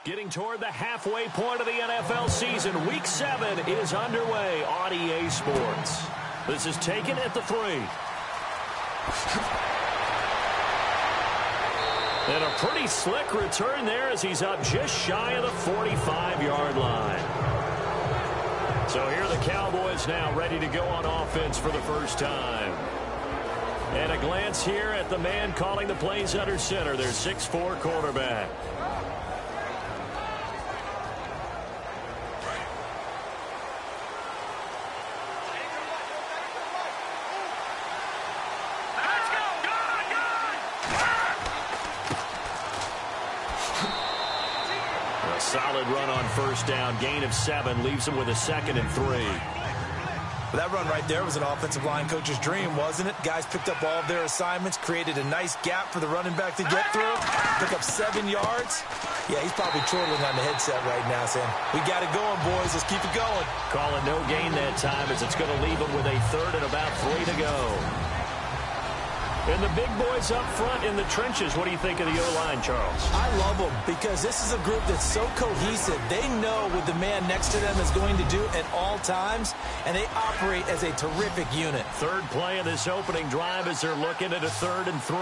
Getting toward the halfway point of the NFL season. Week 7 is underway on EA Sports. This is taken at the 3. And a pretty slick return there as he's up just shy of the 45-yard line. So here are the Cowboys now ready to go on offense for the first time. And a glance here at the man calling the plays under center, their 6'4" quarterback. Solid run on first down. Gain of 7 leaves him with a 2nd and 3. That run right there was an offensive line coach's dream, wasn't it? Guys picked up all of their assignments, created a nice gap for the running back to get through, pick up 7 yards. Yeah, he's probably chortling on the headset right now saying, we got it going, boys. Let's keep it going. Calling no gain that time as it's going to leave him with a 3rd and about 3 to go. And the big boys up front in the trenches. What do you think of the O-line, Charles? I love them because this is a group that's so cohesive. They know what the man next to them is going to do at all times, and they operate as a terrific unit. Third play of this opening drive as they're looking at a 3rd and 3.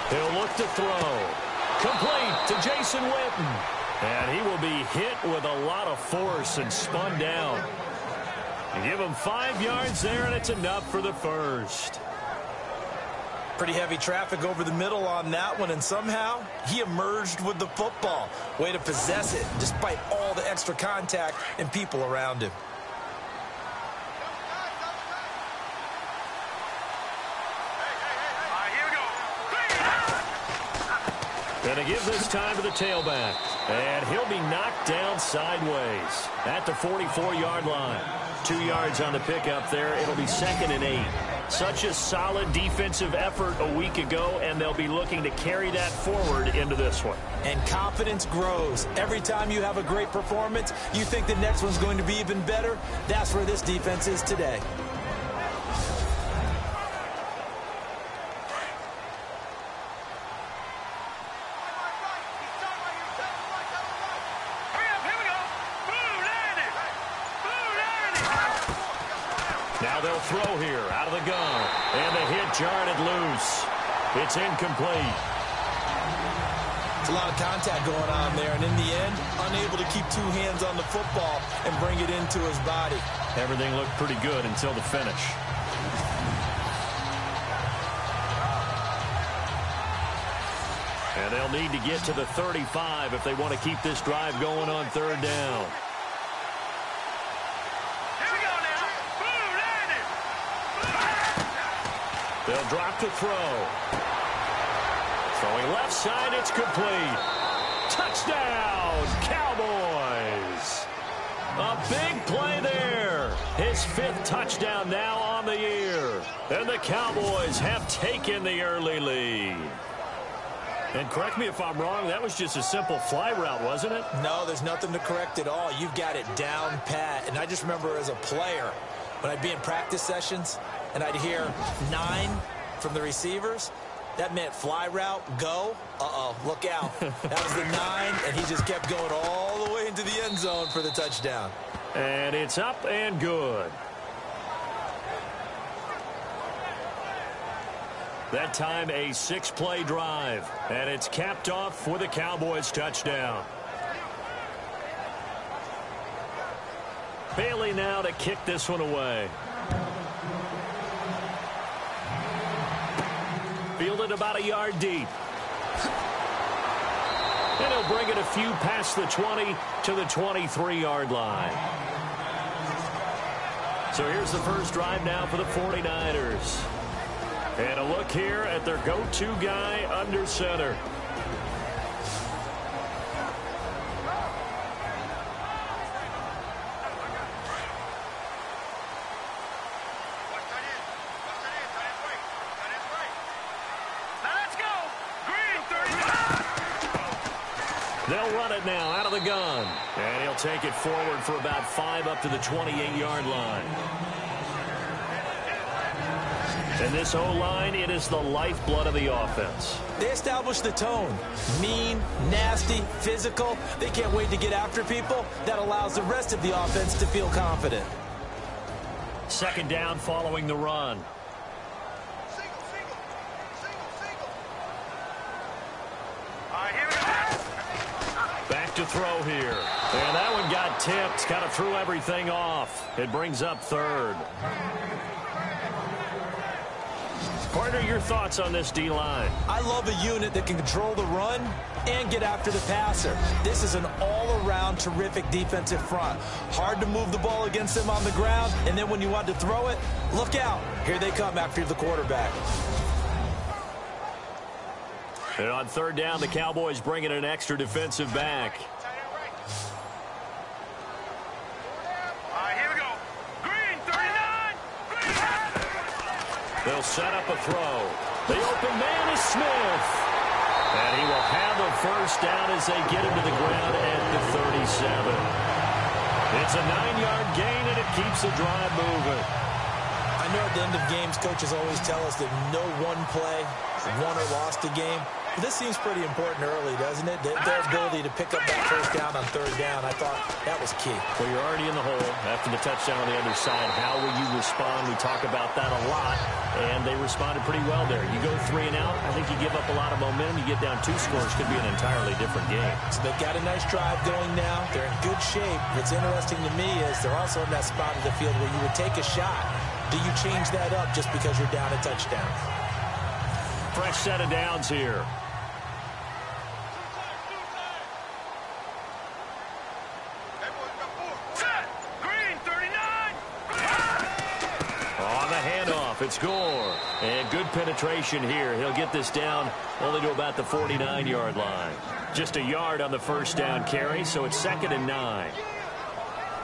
He'll look to throw. Complete to Jason Witten. And he will be hit with a lot of force and spun down. Give him 5 yards there, and it's enough for the first. Pretty heavy traffic over the middle on that one, and somehow he emerged with the football. Way to possess it, despite all the extra contact and people around him. Going to give this time to the tailback. And he'll be knocked down sideways at the 44-yard line. 2 yards on the pickup there. It'll be 2nd and 8. Such a solid defensive effort a week ago, and they'll be looking to carry that forward into this one. And confidence grows. Every time you have a great performance, you think the next one's going to be even better. That's where this defense is today. Now they'll throw here out of the gun. And the hit jarred it loose. It's incomplete. It's a lot of contact going on there. And in the end, unable to keep 2 hands on the football and bring it into his body. Everything looked pretty good until the finish. And they'll need to get to the 35 if they want to keep this drive going on 3rd down. They'll drop to throw. Throwing left side, it's complete. Touchdown, Cowboys. A big play there. His 5th touchdown now on the year. And the Cowboys have taken the early lead. And correct me if I'm wrong, that was just a simple fly route, wasn't it? No, there's nothing to correct at all. You've got it down pat. And I just remember as a player, when I'd be in practice sessions, and I'd hear 9 from the receivers, that meant fly route, go. Uh-oh, look out. That was the 9, and he just kept going all the way into the end zone for the touchdown. And it's up and good. That time a 6-play drive, and it's capped off with a Cowboys touchdown. Bailey now to kick this one away. Fielded about a yard deep. And he'll bring it a few past the 20 to the 23-yard line. So here's the first drive now for the 49ers. And a look here at their go-to guy under center. They'll run it now out of the gun. And he'll take it forward for about 5 up to the 28-yard line. And this O-line, it is the lifeblood of the offense. They establish the tone. Mean, nasty, physical. They can't wait to get after people. That allows the rest of the offense to feel confident. Second down following the run. Back to throw here. And that one got tipped. Kind of threw everything off. It brings up third. Partner, your thoughts on this D-line? I love a unit that can control the run and get after the passer. This is an all-around terrific defensive front. Hard to move the ball against them on the ground, and then when you want to throw it, look out. Here they come after the quarterback. And on third down, the Cowboys bring in an extra defensive back. Here we go. Green, 39. They'll set up a throw. The open man is Smith. And he will have the first down as they get him to the ground at the 37. It's a 9-yard gain, and it keeps the drive moving. I know at the end of games, coaches always tell us that no one play won or lost a game. But this seems pretty important early, doesn't it? Their ability to pick up that first down on third down, I thought that was key. Well, you're already in the hole after the touchdown on the other side. How will you respond? We talk about that a lot, and they responded pretty well there. You go 3 and out, I think you give up a lot of momentum. You get down 2 scores, could be an entirely different game. So they've got a nice drive going now. They're in good shape. What's interesting to me is they're also in that spot of the field where you would take a shot. Do you change that up just because you're down a touchdown? Fresh set of downs here. It's Gore. And good penetration here. He'll get this down only to about the 49-yard line. Just a yard on the first down carry, so it's 2nd and 9.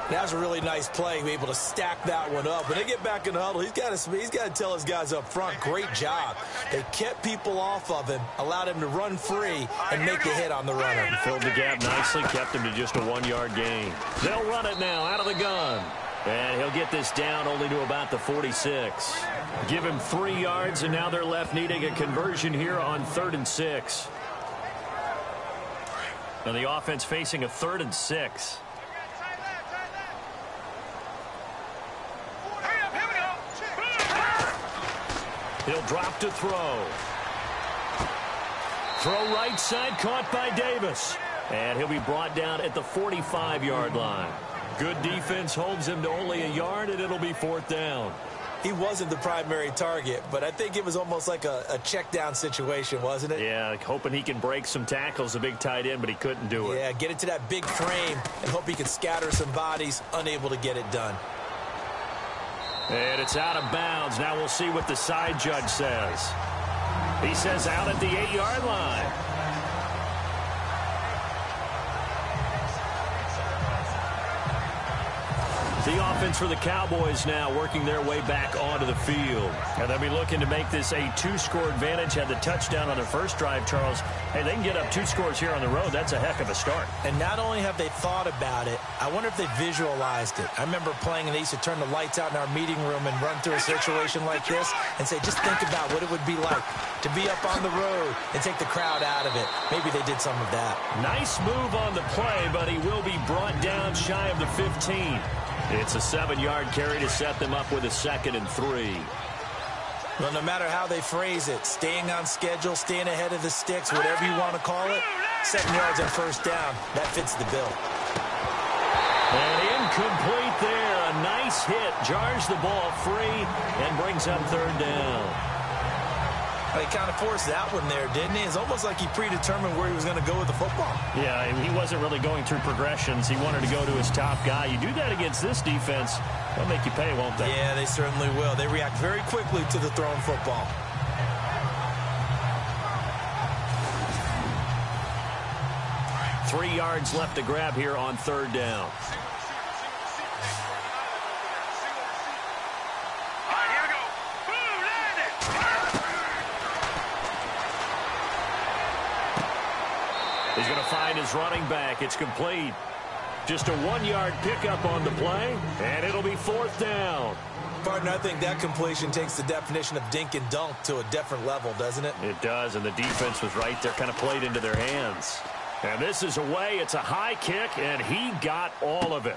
That was a really nice play, able to stack that one up. When they get back in the huddle, he's got to tell his guys up front, great job. They kept people off of him, allowed him to run free, and make the hit on the runner. He filled the gap nicely, kept him to just a 1-yard gain. They'll run it now out of the gun. And he'll get this down only to about the 46. Give him 3 yards, and now they're left needing a conversion here on 3rd and 6. And the offense facing a 3rd and 6. He'll drop to throw. Throw right side, caught by Davis. And he'll be brought down at the 45-yard line. Good defense holds him to only a yard, and it'll be 4th down. He wasn't the primary target, but I think it was almost like a check down situation, wasn't it? Yeah, hoping he can break some tackles, a big tight end, but he couldn't do it. Yeah, get it to that big frame and hope he can scatter some bodies, unable to get it done. And it's out of bounds. Now we'll see what the side judge says. He says out at the 8-yard line. The offense for the Cowboys now working their way back onto the field. And they'll be looking to make this a 2-score advantage. Had the touchdown on their first drive, Charles. Hey, they can get up 2 scores here on the road. That's a heck of a start. And not only have they thought about it, I wonder if they visualized it. I remember playing, and they used to turn the lights out in our meeting room and run through a situation like this and say, just think about what it would be like to be up on the road and take the crowd out of it. Maybe they did some of that. Nice move on the play, but he will be brought down shy of the 15. It's a 7-yard carry to set them up with a 2nd and 3. Well, no matter how they phrase it, staying on schedule, staying ahead of the sticks, whatever you want to call it, 7 yards on first down, that fits the bill. And incomplete there. A nice hit. Jars the ball free and brings up 3rd down. He kind of forced that one there, didn't he? It's almost like he predetermined where he was going to go with the football. Yeah, he wasn't really going through progressions. He wanted to go to his top guy. You do that against this defense, they'll make you pay, won't they? Yeah, they certainly will. They react very quickly to the thrown football. Three yards left to grab here on 3rd down. He's going to find his running back. It's complete. Just a 1-yard pickup on the play, and it'll be 4th down. Partner, I think that completion takes the definition of dink and dunk to a different level, doesn't it? It does, and the defense was right there, kind of played into their hands. And this is away. It's a high kick, and he got all of it.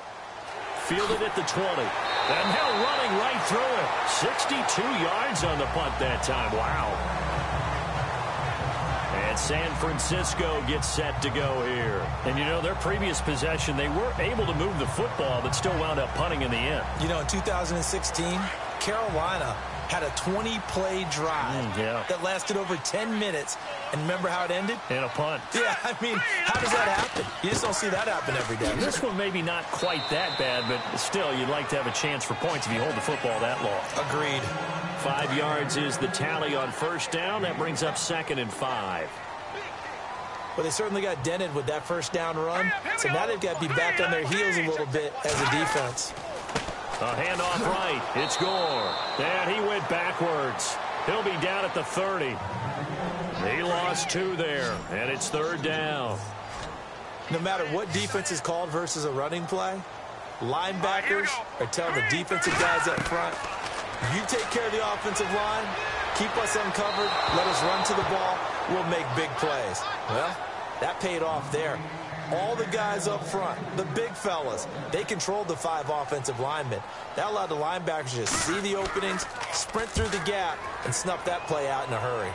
Fielded at the 20. And now running right through it. 62 yards on the punt that time. Wow. And San Francisco gets set to go here. And, you know, their previous possession, they were able to move the football, but still wound up punting in the end. You know, in 2016, Carolina had a 20-play drive that lasted over 10 minutes. And remember how it ended? In a punt. Yeah, I mean, how does that happen? You just don't see that happen every day. This one maybe not quite that bad, but still, you'd like to have a chance for points if you hold the football that long. Agreed. 5 yards is the tally on 1st down. That brings up 2nd and 5. Well, they certainly got dented with that 1st down run. So now they've got to be back on their heels a little bit as a defense. A handoff right. It's Gore. And he went backwards. He'll be down at the 30. He lost 2 there, and it's 3rd down. No matter what defense is called versus a running play, linebackers are telling the defensive guys up front, you take care of the offensive line, keep us uncovered, let us run to the ball, we'll make big plays. Well, that paid off there. All the guys up front, the big fellas, they controlled the 5 offensive linemen. That allowed the linebackers to just see the openings, sprint through the gap, and snuff that play out in a hurry.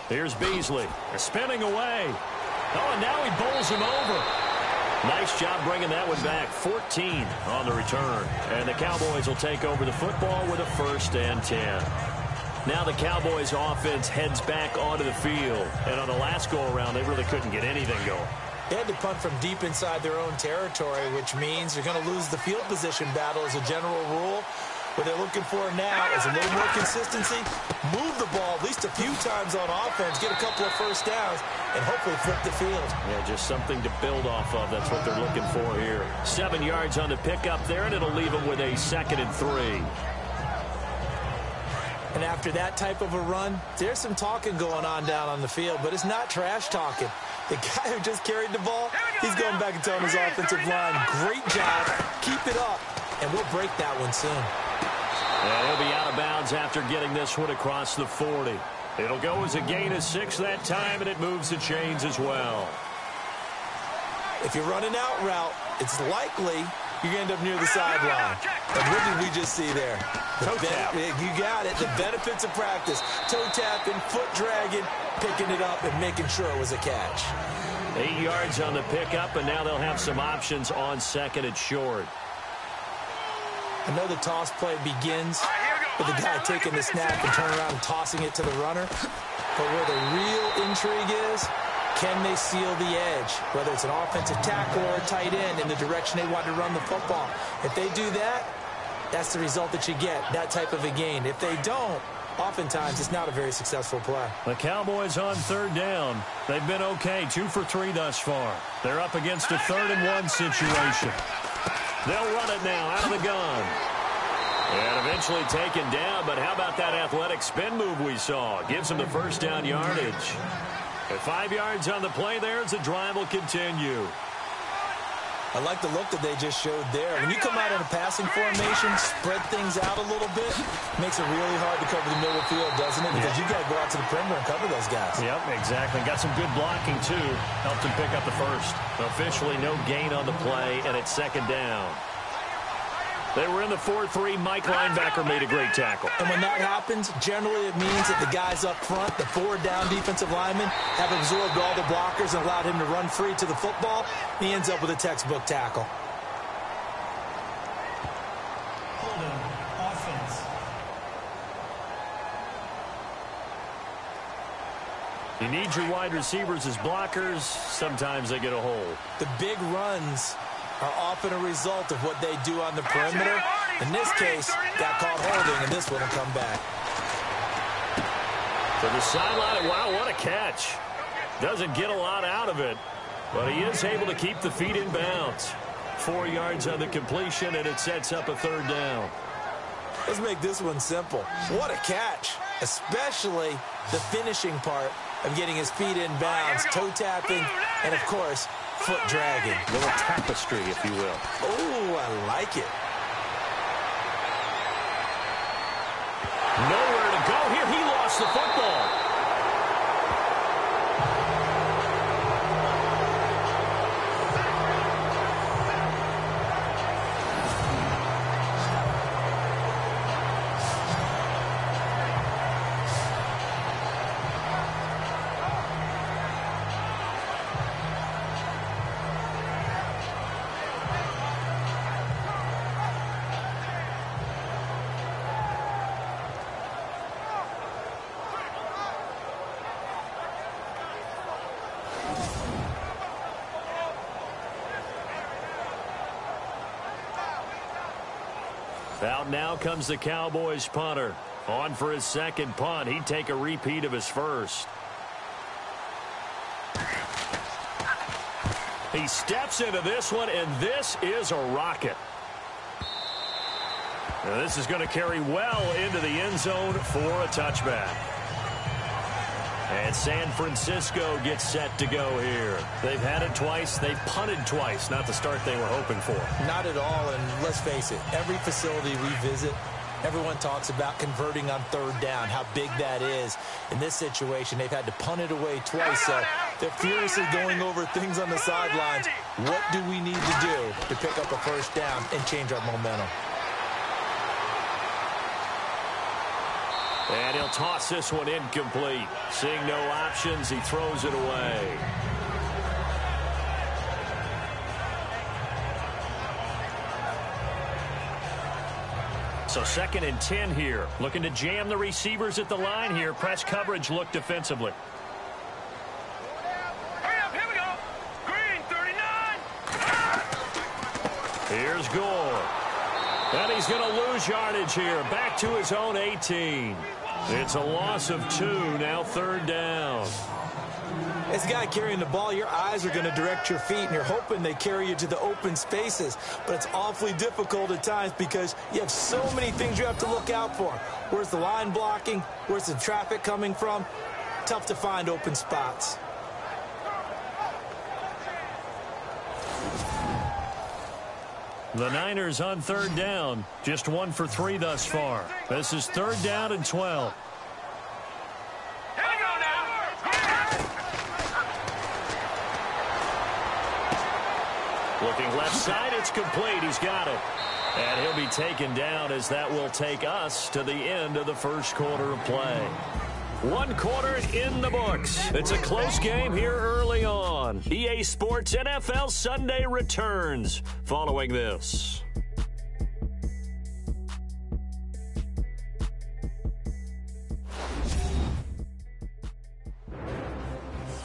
Here's Beasley. They're spinning away. Oh, and now he bowls him over. Nice job bringing that one back. 14 on the return. And the Cowboys will take over the football with a 1st and 10. Now the Cowboys offense heads back onto the field. And on the last go-around, they really couldn't get anything going. They had to punt from deep inside their own territory, which means you're going to lose the field position battle as a general rule. What they're looking for now is a little more consistency, move the ball at least a few times on offense, get a couple of 1st downs, and hopefully flip the field. Yeah, just something to build off of. That's what they're looking for here. 7 yards on the pickup there, and it'll leave them with a 2nd and 3. And after that type of a run, there's some talking going on down on the field, but it's not trash talking. The guy who just carried the ball, he's going back and telling his offensive line, great job, keep it up, and we'll break that one soon. And he'll be out of bounds after getting this one across the 40. It'll go as a gain of 6 that time, and it moves the chains as well. If you're running out route, it's likely you're going to end up near the sideline. And what did we just see there? Toe tap. You got it. The benefits of practice. Toe tapping, foot dragging, picking it up, and making sure it was a catch. 8 yards on the pickup, and now they'll have some options on 2nd and short. I know the toss play begins with the guy taking the snap and turning around and tossing it to the runner. But where the real intrigue is, can they seal the edge? Whether it's an offensive tackle or a tight end in the direction they want to run the football. If they do that, that's the result that you get, that type of a gain. If they don't, oftentimes it's not a very successful play. The Cowboys on 3rd down. They've been okay, 2 for 3 thus far. They're up against a 3rd and 1 situation. They'll run it now out of the gun. And eventually taken down, but how about that athletic spin move we saw? Gives them the 1st down yardage. At 5 yards on the play there as the drive will continue. I like the look that they just showed there. When you come out in a passing formation, spread things out a little bit, makes it really hard to cover the middle of the field, doesn't it? Because you got to go out to the perimeter and cover those guys. Yep, exactly. Got some good blocking, too. Helped him pick up the 1st. Officially no gain on the play, and it's 2nd down. They were in the 4-3. Mike linebacker made a great tackle. And when that happens, generally it means that the guys up front, the 4-down defensive linemen, have absorbed all the blockers and allowed him to run free to the football. He ends up with a textbook tackle. Offense. You need your wide receivers as blockers. Sometimes they get a hold. The big runs are often a result of what they do on the perimeter. In this case, got caught holding, and this one will come back. To the sideline, wow, what a catch. Doesn't get a lot out of it, but he is able to keep the feet in bounds. 4 yards on the completion, and it sets up a 3rd down. Let's make this one simple. What a catch, especially the finishing part of getting his feet in bounds, toe tapping, and, of course, foot dragging. A little tapestry, if you will. Oh, I like it. Nowhere to go here. He lost the football. Out now comes the Cowboys punter. On for his second punt. He'd take a repeat of his first. He steps into this one, and this is a rocket. Now this is going to carry well into the end zone for a touchback. And San Francisco gets set to go here. They've had it twice. They've punted twice. Not the start they were hoping for. Not at all, and let's face it, every facility we visit, everyone talks about converting on third down, how big that is. In this situation, they've had to punt it away twice, so they're furiously going over things on the sidelines. What do we need to do to pick up a first down and change our momentum? And he'll toss this one incomplete. Seeing no options, he throws it away. So 2nd and 10 here. Looking to jam the receivers at the line here. Press coverage look defensively. Hurry up, here we go. Green, 39. Here's Gore. And he's going to lose yardage here. Back to his own 18. It's a loss of 2, now 3rd down. As a guy carrying the ball, your eyes are going to direct your feet, and you're hoping they carry you to the open spaces. But it's awfully difficult at times because you have so many things you have to look out for. Where's the line blocking? Where's the traffic coming from? Tough to find open spots. The Niners on 3rd down. Just 1 for 3 thus far. This is 3rd down and 12. Here we go now. Looking left side, it's complete. He's got it. And he'll be taken down as that will take us to the end of the first quarter of play. 1 quarter in the books. It's a close game here early on. EA Sports NFL Sunday returns following this.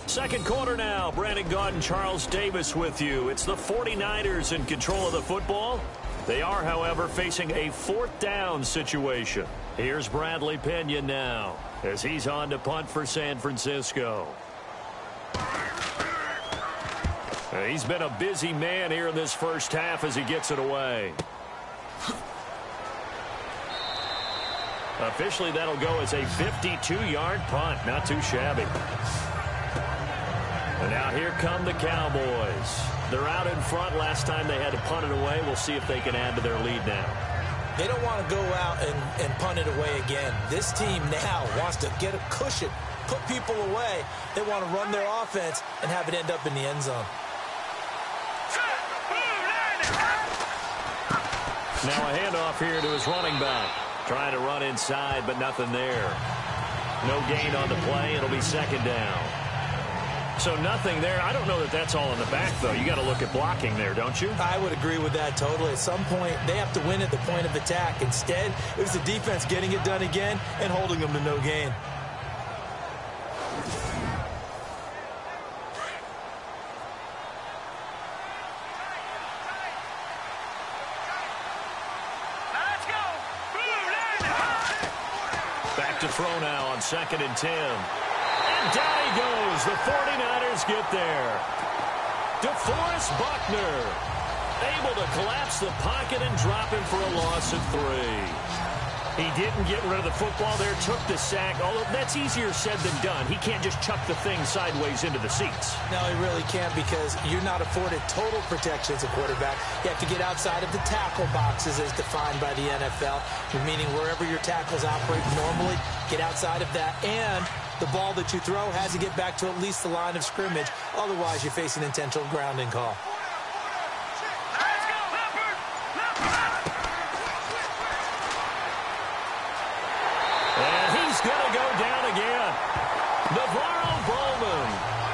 Second quarter now. Brandon Gaudin, Charles Davis with you. It's the 49ers in control of the football. They are, however, facing a 4th down situation. Here's Bradley Pena now as he's on to punt for San Francisco. He's been a busy man here in this first half as he gets it away. Officially, that'll go as a 52-yard punt. Not too shabby. And now here come the Cowboys. They're out in front. Last time they had to punt it away. We'll see if they can add to their lead now. They don't want to go out and punt it away again. This team now wants to get a cushion, put people away. They want to run their offense and have it end up in the end zone. Now a handoff here to his running back. Trying to run inside, but nothing there. No gain on the play. It'll be 2nd down. So nothing there. I don't know that that's all in the back, though. You got to look at blocking there, don't you? I would agree with that totally. At some point, they have to win at the point of attack. Instead, it was the defense getting it done again and holding them to no gain. Back to throw now on 2nd and 10. And down he goes. The 49ers get there. DeForest Buckner able to collapse the pocket and drop him for a loss of 3. He didn't get rid of the football there, took the sack, although that's easier said than done. He can't just chuck the thing sideways into the seats. No, he really can't because you're not afforded total protection as a quarterback. You have to get outside of the tackle boxes as defined by the NFL, meaning wherever your tackles operate normally, get outside of that. And the ball that you throw has to get back to at least the line of scrimmage. Otherwise, you face an intentional grounding call. And he's going to go down again. Navarro Bowman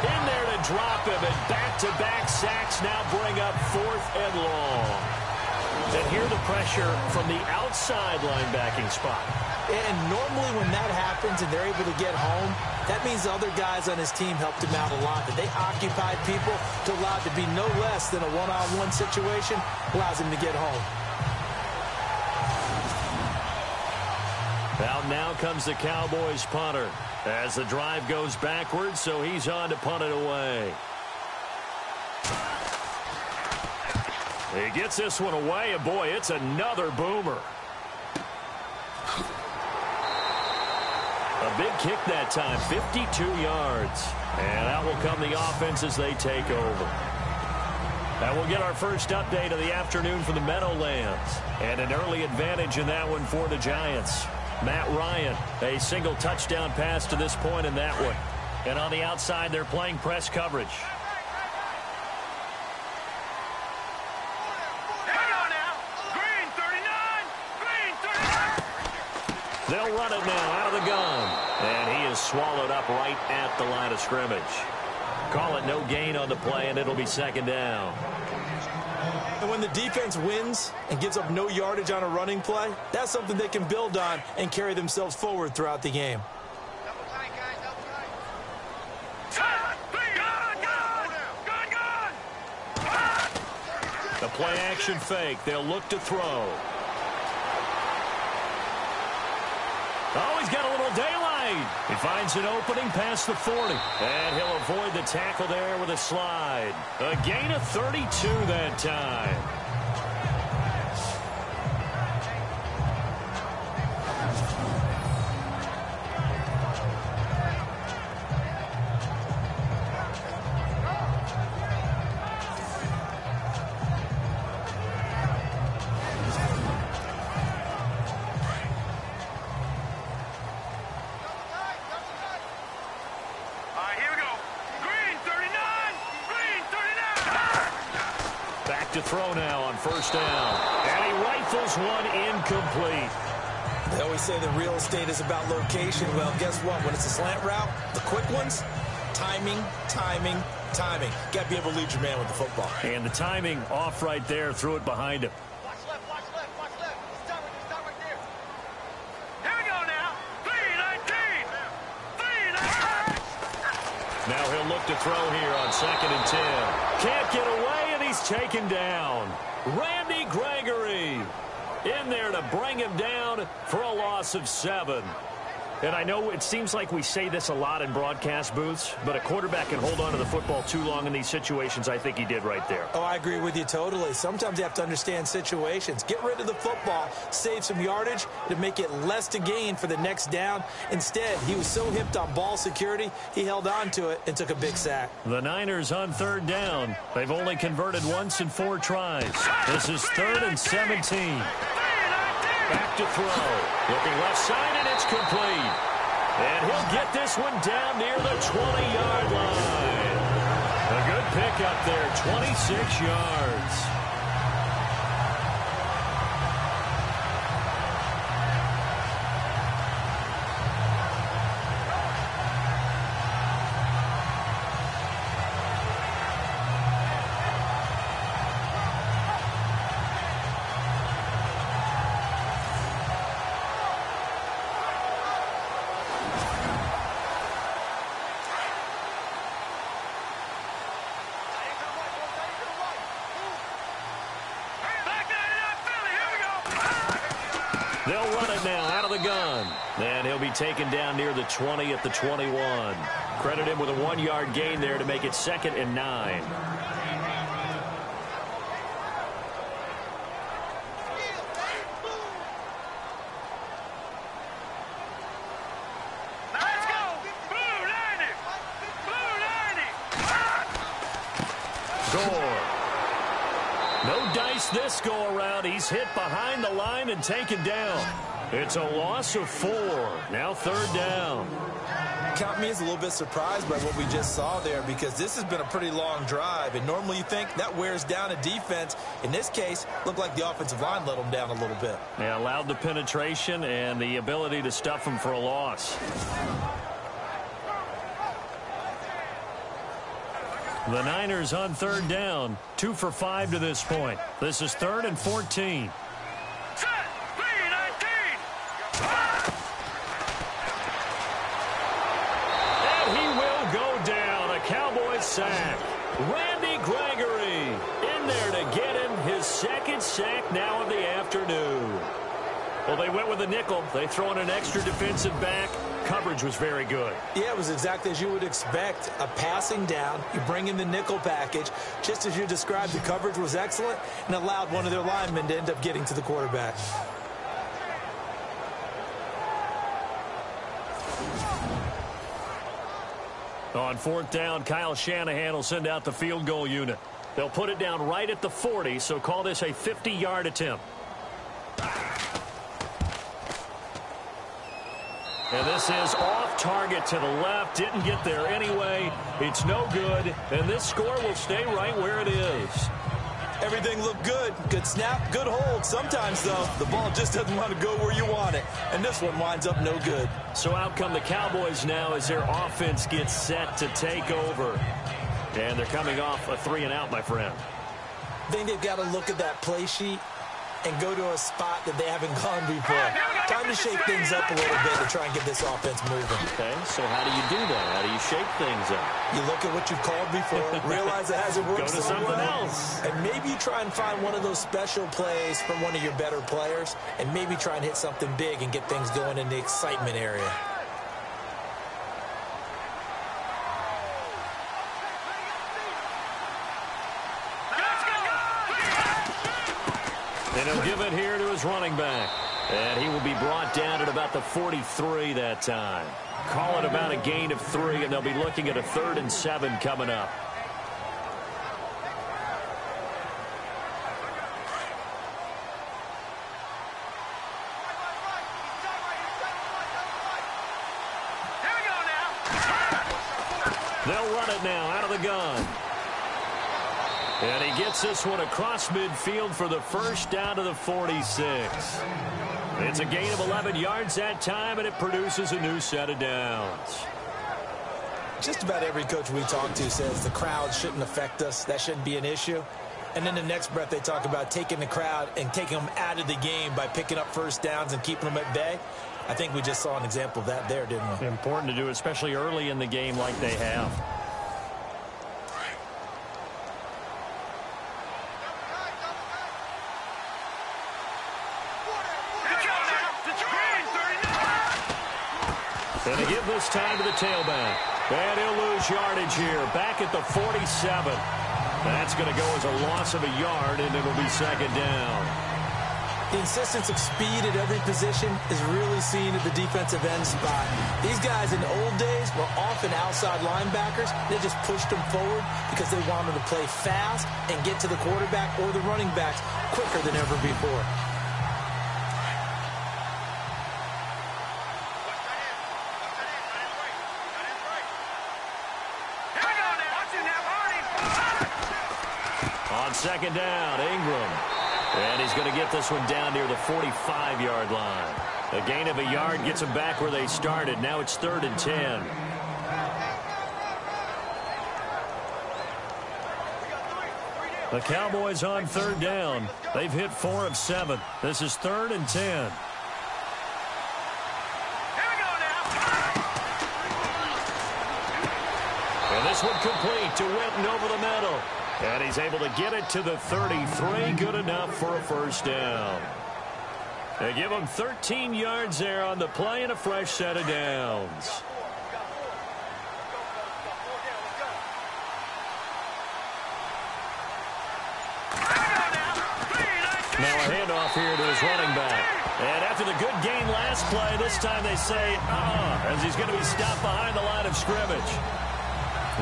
in there to drop him, and back-to-back sacks now bring up 4th and long. And here the pressure from the outside linebacking spot. And normally when that happens and they're able to get home, that means the other guys on his team helped him out a lot. That they occupied people to allow it to be no less than a one-on-one situation, allows him to get home. Out now comes the Cowboys punter as the drive goes backwards, so he's on to punt it away. He gets this one away, and boy, it's another boomer. A big kick that time, 52 yards. And out will come the offense as they take over. And we'll get our first update of the afternoon for the Meadowlands. And an early advantage in that one for the Giants. Matt Ryan, a single touchdown pass to this point in that one. And on the outside, they're playing press coverage. They'll run it now out of the gun. And he is swallowed up right at the line of scrimmage. Call it no gain on the play, and it'll be 2nd down. And when the defense wins and gives up no yardage on a running play, that's something they can build on and carry themselves forward throughout the game. The play action fake. They'll look to throw. Oh, he's got a little daylight. He finds an opening past the 40. And he'll avoid the tackle there with a slide. A gain of 32 that time. To throw now on 1st down. And he rifles one incomplete. They always say that real estate is about location. Well, guess what? When it's a slant route, the quick ones, timing, timing, timing. Got to be able to lead your man with the football. And the timing off right there. Threw it behind him. Watch left, watch left, watch left. Stop right there. Here we go now. 3-19. 3-19. Now he'll look to throw here on 2nd and 10. Can't get away. He's taken down. Randy Gregory in there to bring him down for a loss of 7. And I know it seems like we say this a lot in broadcast booths, but a quarterback can hold on to the football too long in these situations. I think he did right there. Oh, I agree with you totally. Sometimes you have to understand situations. Get rid of the football, save some yardage to make it less to gain for the next down. Instead, he was so hipped on ball security, he held on to it and took a big sack. The Niners on 3rd down. They've only converted once in 4 tries. This is 3rd and 17. Back to throw. Looking left side, and it's complete. And he'll get this one down near the 20-yard line. A good pick up there, 26 yards. They'll run it now out of the gun. And he'll be taken down near the 20 at the 21. Credit him with a 1-yard gain there to make it 2nd and 9. score. No dice this go-around. He's hit behind the line and taken down. It's a loss of 4. Now 3rd down. Count me as a little bit surprised by what we just saw there, because this has been a pretty long drive, and normally you think that wears down a defense. In this case, looked like the offensive line let them down a little bit. Yeah, allowed the penetration and the ability to stuff them for a loss. The Niners on 3rd down, 2 for 5 to this point. This is 3rd and 14. Set, B-19. And he will go down. A Cowboys sack. Randy Gregory in there to get him his 2nd sack now of the afternoon. Well, they went with a nickel. They throw in an extra defensive back. Coverage was very good. Yeah, it was exactly as you would expect. A passing down, you bring in the nickel package. Just as you described, the coverage was excellent and allowed one of their linemen to end up getting to the quarterback. On 4th down, Kyle Shanahan will send out the field goal unit. They'll put it down right at the 40, so call this a 50-yard attempt. And this is off target to the left. Didn't get there anyway. It's no good. And this score will stay right where it is. Everything looked good. Good snap, good hold. Sometimes, though, the ball just doesn't want to go where you want it. And this one winds up no good. So out come the Cowboys now as their offense gets set to take over. And they're coming off a 3-and-out, my friend. I think they've got to look at that play sheet and go to a spot that they haven't gone before. Time to shake things up a little bit to try and get this offense moving. Okay, so how do you do that? How do you shake things up? You look at what you've called before, realize it hasn't worked Go to something else. And maybe you try and find one of those special plays from one of your better players, and maybe try and hit something big and get things going in the excitement area. And he'll give it here to his running back. And he will be brought down at about the 43 that time. Call it about a gain of 3, and they'll be looking at a 3rd and 7 coming up. Here we go now. They'll run it now out of the gun. And he gets this one across midfield for the first down to the 46. It's a gain of 11 yards that time, and it produces a new set of downs. Just about every coach we talk to says the crowd shouldn't affect us. That shouldn't be an issue. And then the next breath they talk about taking the crowd and taking them out of the game by picking up first downs and keeping them at bay. I think we just saw an example of that there, didn't we? Important to do, especially early in the game like they have. And they give this time to the tailback. And he'll lose yardage here. Back at the 47. That's going to go as a loss of a yard, and it'll be 2nd down. The insistence of speed at every position is really seen at the defensive end spot. These guys in the old days were often outside linebackers. They just pushed them forward because they wanted to play fast and get to the quarterback or the running backs quicker than ever before. On 2nd down, Ingram. And he's going to get this one down near the 45-yard line. A gain of a yard gets them back where they started. Now it's 3rd and 10. The Cowboys on 3rd down. They've hit 4 of 7. This is 3rd and 10. And this one complete to Witten over the middle. And he's able to get it to the 33. Good enough for a first down. They give him 13 yards there on the play and a fresh set of downs. Now a handoff here to his running back. And after the good gain last play, this time they say, as he's going to be stopped behind the line of scrimmage.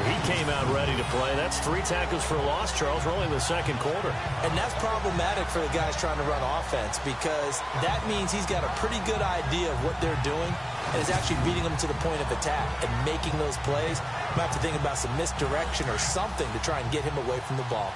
He came out ready to play. That's 3 tackles for a loss, Charles. We're only in the second quarter. And that's problematic for the guys trying to run offense because that means he's got a pretty good idea of what they're doing and is actually beating them to the point of attack and making those plays. Might have to think about some misdirection or something to try and get him away from the ball.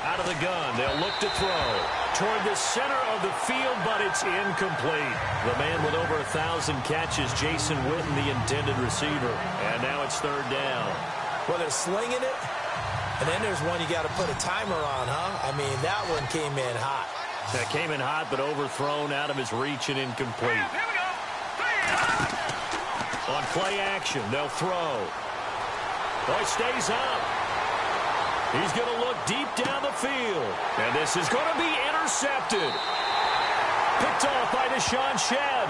Out of the gun, they'll look to throw toward the center of the field, but it's incomplete. The man with over 1,000 catches, Jason Witten, the intended receiver. And now it's third down. Well, they're slinging it, and then there's one you got to put a timer on, huh? I mean, that one came in hot. That came in hot, but overthrown out of his reach and incomplete. On play action, they'll throw. Boy, stays up. He's going to look deep down the field. And this is going to be intercepted. Picked off by Deshaun Shedd.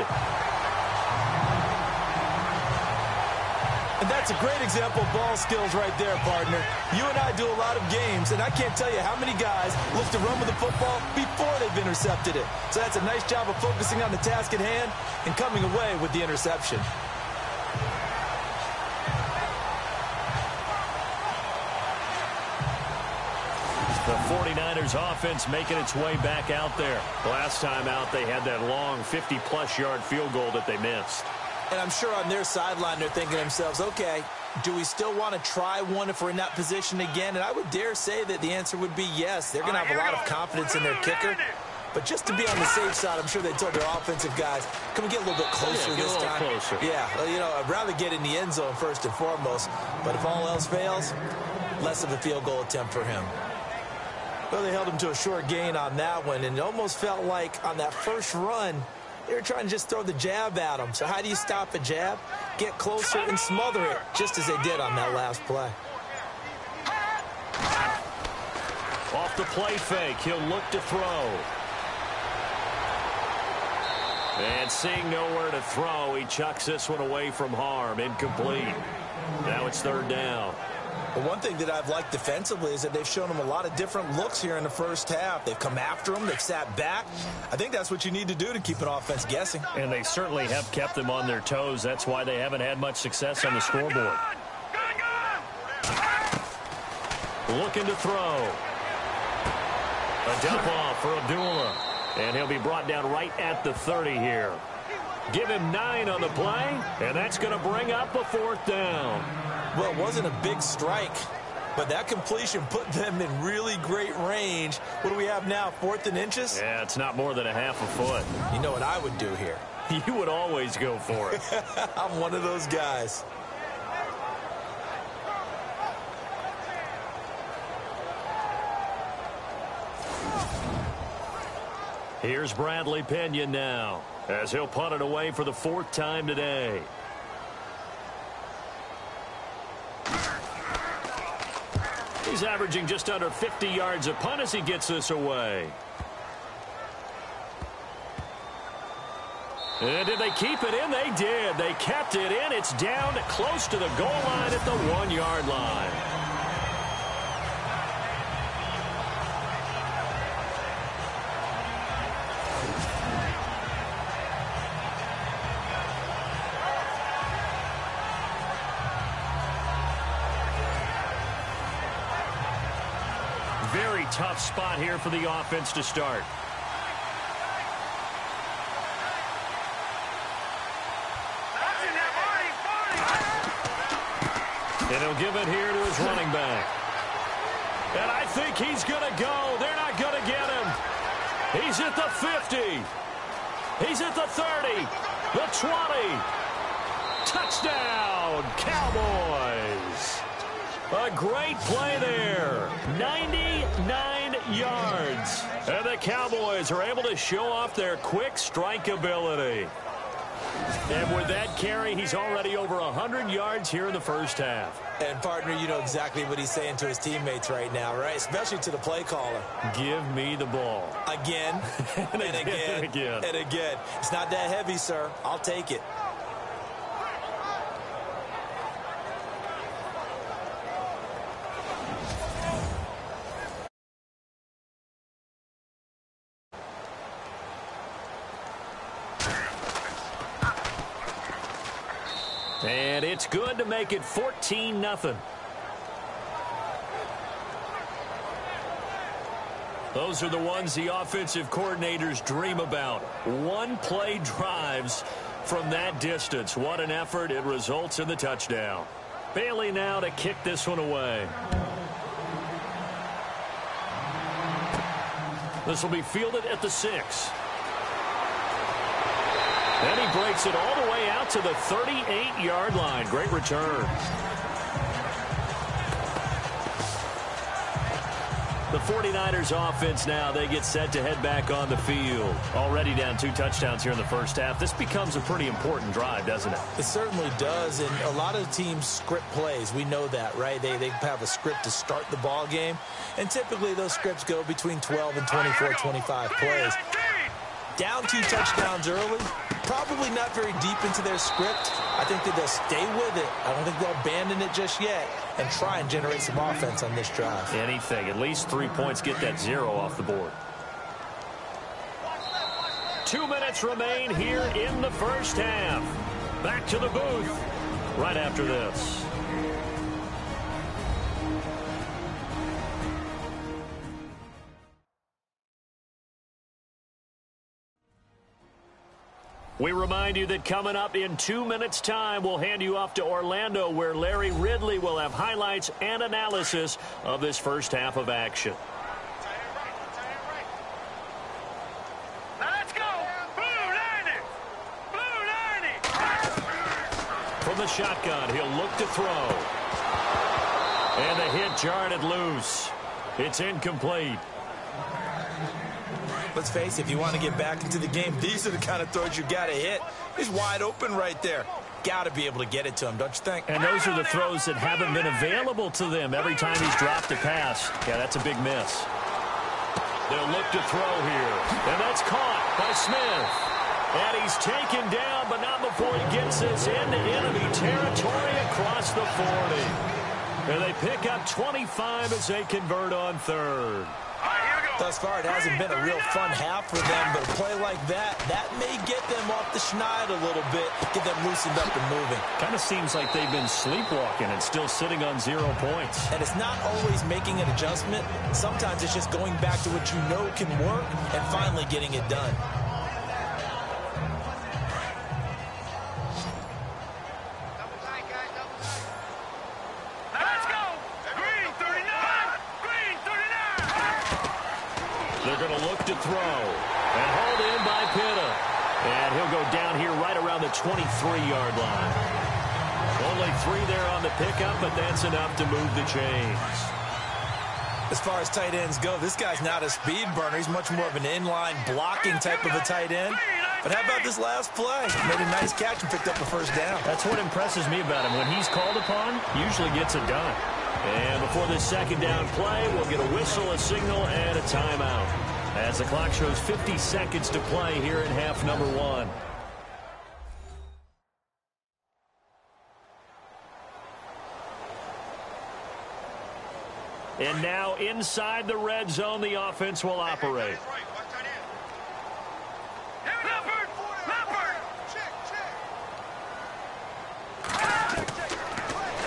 And that's a great example of ball skills right there, partner. You and I do a lot of games, and I can't tell you how many guys look to run with the football before they've intercepted it. So that's a nice job of focusing on the task at hand and coming away with the interception. The 49ers offense making its way back out there. Last time out, they had that long 50-plus yard field goal that they missed. And I'm sure on their sideline they're thinking to themselves, okay, do we still want to try one if we're in that position again? And I would dare say that the answer would be yes. They're going to have a lot of confidence in their kicker. But just to be on the safe side, I'm sure they told their offensive guys, can we get a little bit closer this time? Closer. Yeah, well, you know, I'd rather get in the end zone first and foremost. But if all else fails, less of a field goal attempt for him. Well, they held him to a short gain on that one, and it almost felt like on that first run, they were trying to just throw the jab at him. So how do you stop a jab? Get closer and smother it, just as they did on that last play. Off the play fake, he'll look to throw. And seeing nowhere to throw, he chucks this one away from harm. Incomplete. Now it's third down. Well, one thing that I've liked defensively is that they've shown him a lot of different looks here in the first half. They've come after him. They've sat back. I think that's what you need to do to keep an offense guessing. And they certainly have kept them on their toes. That's why they haven't had much success on the scoreboard. Looking to throw. A dump off for Abdullah. And he'll be brought down right at the 30 here. Give him 9 on the play, and that's going to bring up a fourth down. Well, it wasn't a big strike, but that completion put them in really great range. What do we have now, 4th and inches? Yeah, it's not more than a half a foot. You know what I would do here? You would always go for it. I'm one of those guys. Here's Bradley Pinion now, as he'll punt it away for the 4th time today. He's averaging just under 50 yards a punt as he gets this away. And did they keep it in? They did. They kept it in. It's down close to the goal line at the 1-yard line. Very tough spot here for the offense to start. And he'll give it here to his running back. And I think he's going to go. They're not going to get him. He's at the 50. He's at the 30. The 20. Touchdown, Cowboys. A great play there. 99 yards. And the Cowboys are able to show off their quick strike ability. And with that carry, he's already over 100 yards here in the first half. And, partner, you know exactly what he's saying to his teammates right now, right? Especially to the play caller. Give me the ball. Again, and again, and again. It's not that heavy, sir. I'll take it. And it's good to make it 14-0. Those are the ones the offensive coordinators dream about. One-play drives from that distance. What an effort. It results in the touchdown. Bailey now to kick this one away. This will be fielded at the 6. And he breaks it all the way out to the 38-yard line. Great return. The 49ers offense now, they get set to head back on the field. Already down 2 touchdowns here in the first half. This becomes a pretty important drive, doesn't it? It certainly does, and a lot of teams script plays. We know that, right? They have a script to start the ball game, and typically those scripts go between 12 and 24, 25 plays. Down 2 touchdowns early, probably not very deep into their script. I think that they'll stay with it. I don't think they'll abandon it just yet and try and generate some offense on this drive. Anything. At least 3 points, get that 0 off the board. 2 minutes remain here in the first half. Back to the booth right after this. We remind you that coming up in 2 minutes' time, we'll hand you off to Orlando, where Larry Ridley will have highlights and analysis of this first half of action. Now let's go. Blue 90. Blue 90. From the shotgun, he'll look to throw. And the hit jarred it loose. It's incomplete. Let's face it, if you want to get back into the game, these are the kind of throws you got to hit. He's wide open right there. Got to be able to get it to him, don't you think? And those are the throws that haven't been available to them every time he's dropped a pass. Yeah, that's a big miss. They'll look to throw here. And that's caught by Smith. And he's taken down, but not before he gets this into enemy territory across the 40. And they pick up 25 as they convert on third. Thus far, it hasn't been a real fun half for them, but a play like that may get them off the schneid a little bit, get them loosened up and moving. Kind of seems like they've been sleepwalking and still sitting on 0 points. And it's not always making an adjustment. Sometimes it's just going back to what you know can work and finally getting it done. To throw and hauled in by Pitta, and he'll go down here right around the 23-yard line. Only 3 there on the pickup, but that's enough to move the chains. As far as tight ends go, this guy's not a speed burner. He's much more of an inline blocking type of a tight end. But how about this last play? Made a nice catch and picked up a first down. That's what impresses me about him. When he's called upon, usually gets it done. And before this second down play, we'll get a whistle, a signal, and a timeout, as the clock shows 50 seconds to play here in half number 1. And now inside the red zone, the offense will operate.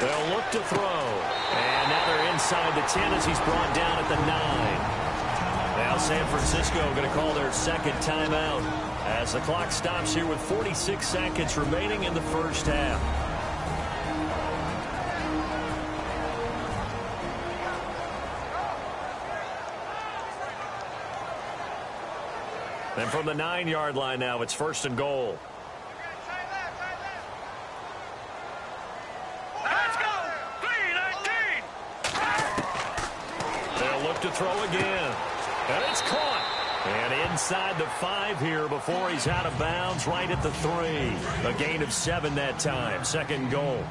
They'll look to throw. And now they're inside the 10 as he's brought down at the 9. Now San Francisco going to call their second timeout as the clock stops here with 46 seconds remaining in the first half. And from the 9-yard line now, it's 1st and goal. Let's go. 3-19. They'll look to throw again. And it's caught. And inside the 5 here before he's out of bounds, right at the 3. A gain of 7 that time. 2nd goal.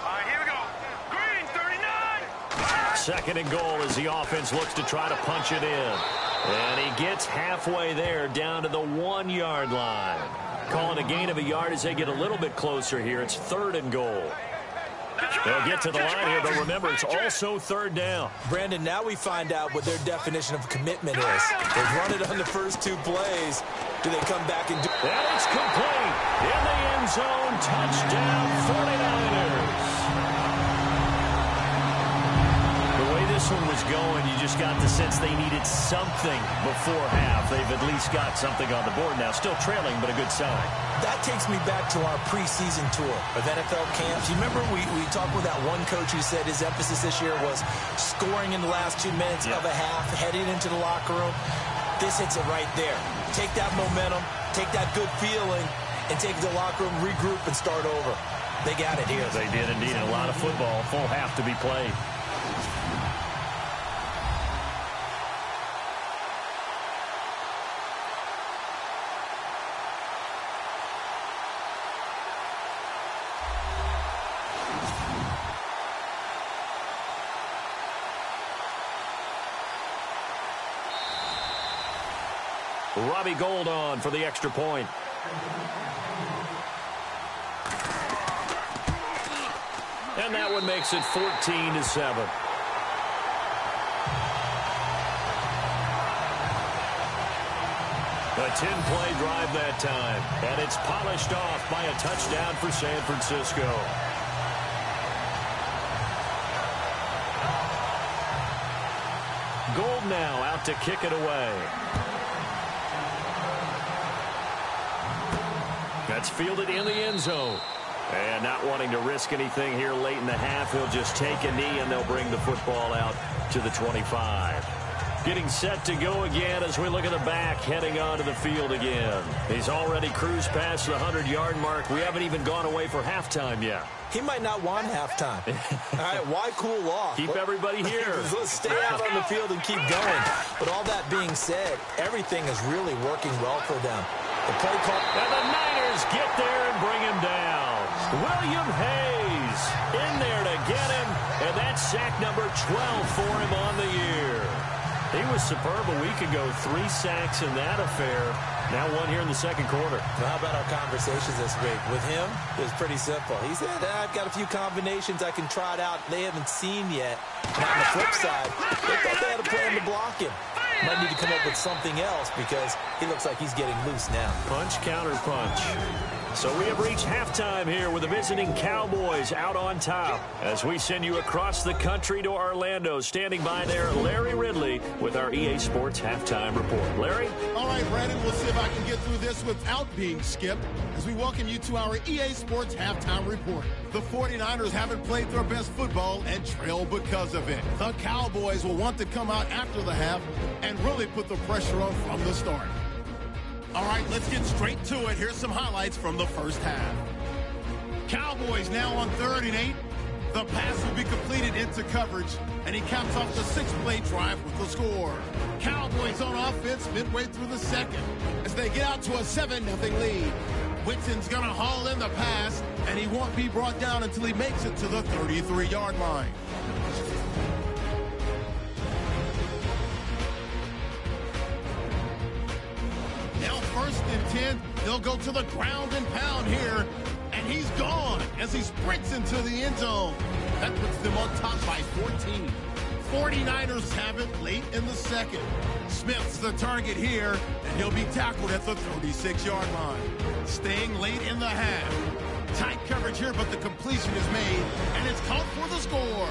All right, here we go. Green, 39. 2nd and goal as the offense looks to try to punch it in. And he gets halfway there down to the 1-yard line. Calling a gain of a yard as they get a little bit closer here. It's 3rd and goal. They'll get to the line here, but remember, it's also 3rd down. Brandon, now we find out what their definition of commitment is. They've run it on the first 2 plays. Do they come back and do it? And it's complete. In the end zone, touchdown 49ers. The way this one was going, you just got the sense they needed something before half. They've at least got something on the board now. Still trailing, but a good sign. That takes me back to our preseason tour of NFL camps. You remember we talked with that one coach who said his emphasis this year was scoring in the last 2 minutes of a half, heading into the locker room. This hits it right there. Take that momentum, take that good feeling, and take the locker room, regroup, and start over. They got it here. They did indeed. A lot of football, full half to be played. Robbie Gould on for the extra point. And that one makes it 14-7. A 10-play drive that time. And it's polished off by a touchdown for San Francisco. Gould now out to kick it away. That's fielded in the end zone. And not wanting to risk anything here late in the half, he'll just take a knee and they'll bring the football out to the 25. Getting set to go again as we look at the back, heading onto the field again. He's already cruised past the 100-yard mark. We haven't even gone away for halftime yet. He might not want halftime. All right, why cool off? Keep everybody here. Let's stay out on the field and keep going. But all that being said, everything is really working well for them. The play call. And the Niners get there and bring him down. William Hayes in there to get him. And that's sack number 12 for him on the year. He was superb a week ago. 3 sacks in that affair. Now 1 here in the second quarter. Well, how about our conversations this week? With him, it was pretty simple. He said, I've got a few combinations I can try it out they haven't seen yet. And on the flip side, they thought they had a plan to block him. Might need to come up with something else because he looks like he's getting loose now. Punch, counter punch. So we have reached halftime here with the visiting Cowboys out on top. As we send you across the country to Orlando, standing by there, Larry Ridley with our EA Sports Halftime Report. Larry? All right, Brandon, we'll see if I can get through this without being skipped as we welcome you to our EA Sports Halftime Report. The 49ers haven't played their best football and trail because of it. The Cowboys will want to come out after the half and really put the pressure on from the start. All right, let's get straight to it. Here's some highlights from the first half. Cowboys now on 3rd and 8. The pass will be completed into coverage, and he caps off the 6-play drive with the score. Cowboys on offense midway through the second as they get out to a 7-0 lead. Whitten's going to haul in the pass, and he won't be brought down until he makes it to the 33-yard line. Now 1st and 10, they'll go to the ground and pound here, and he's gone as he sprints into the end zone. That puts them on top by 14. 49ers have it late in the second. Smith's the target here, and he'll be tackled at the 36-yard line. Staying late in the half. Tight coverage here, but the completion is made, and it's caught for the score.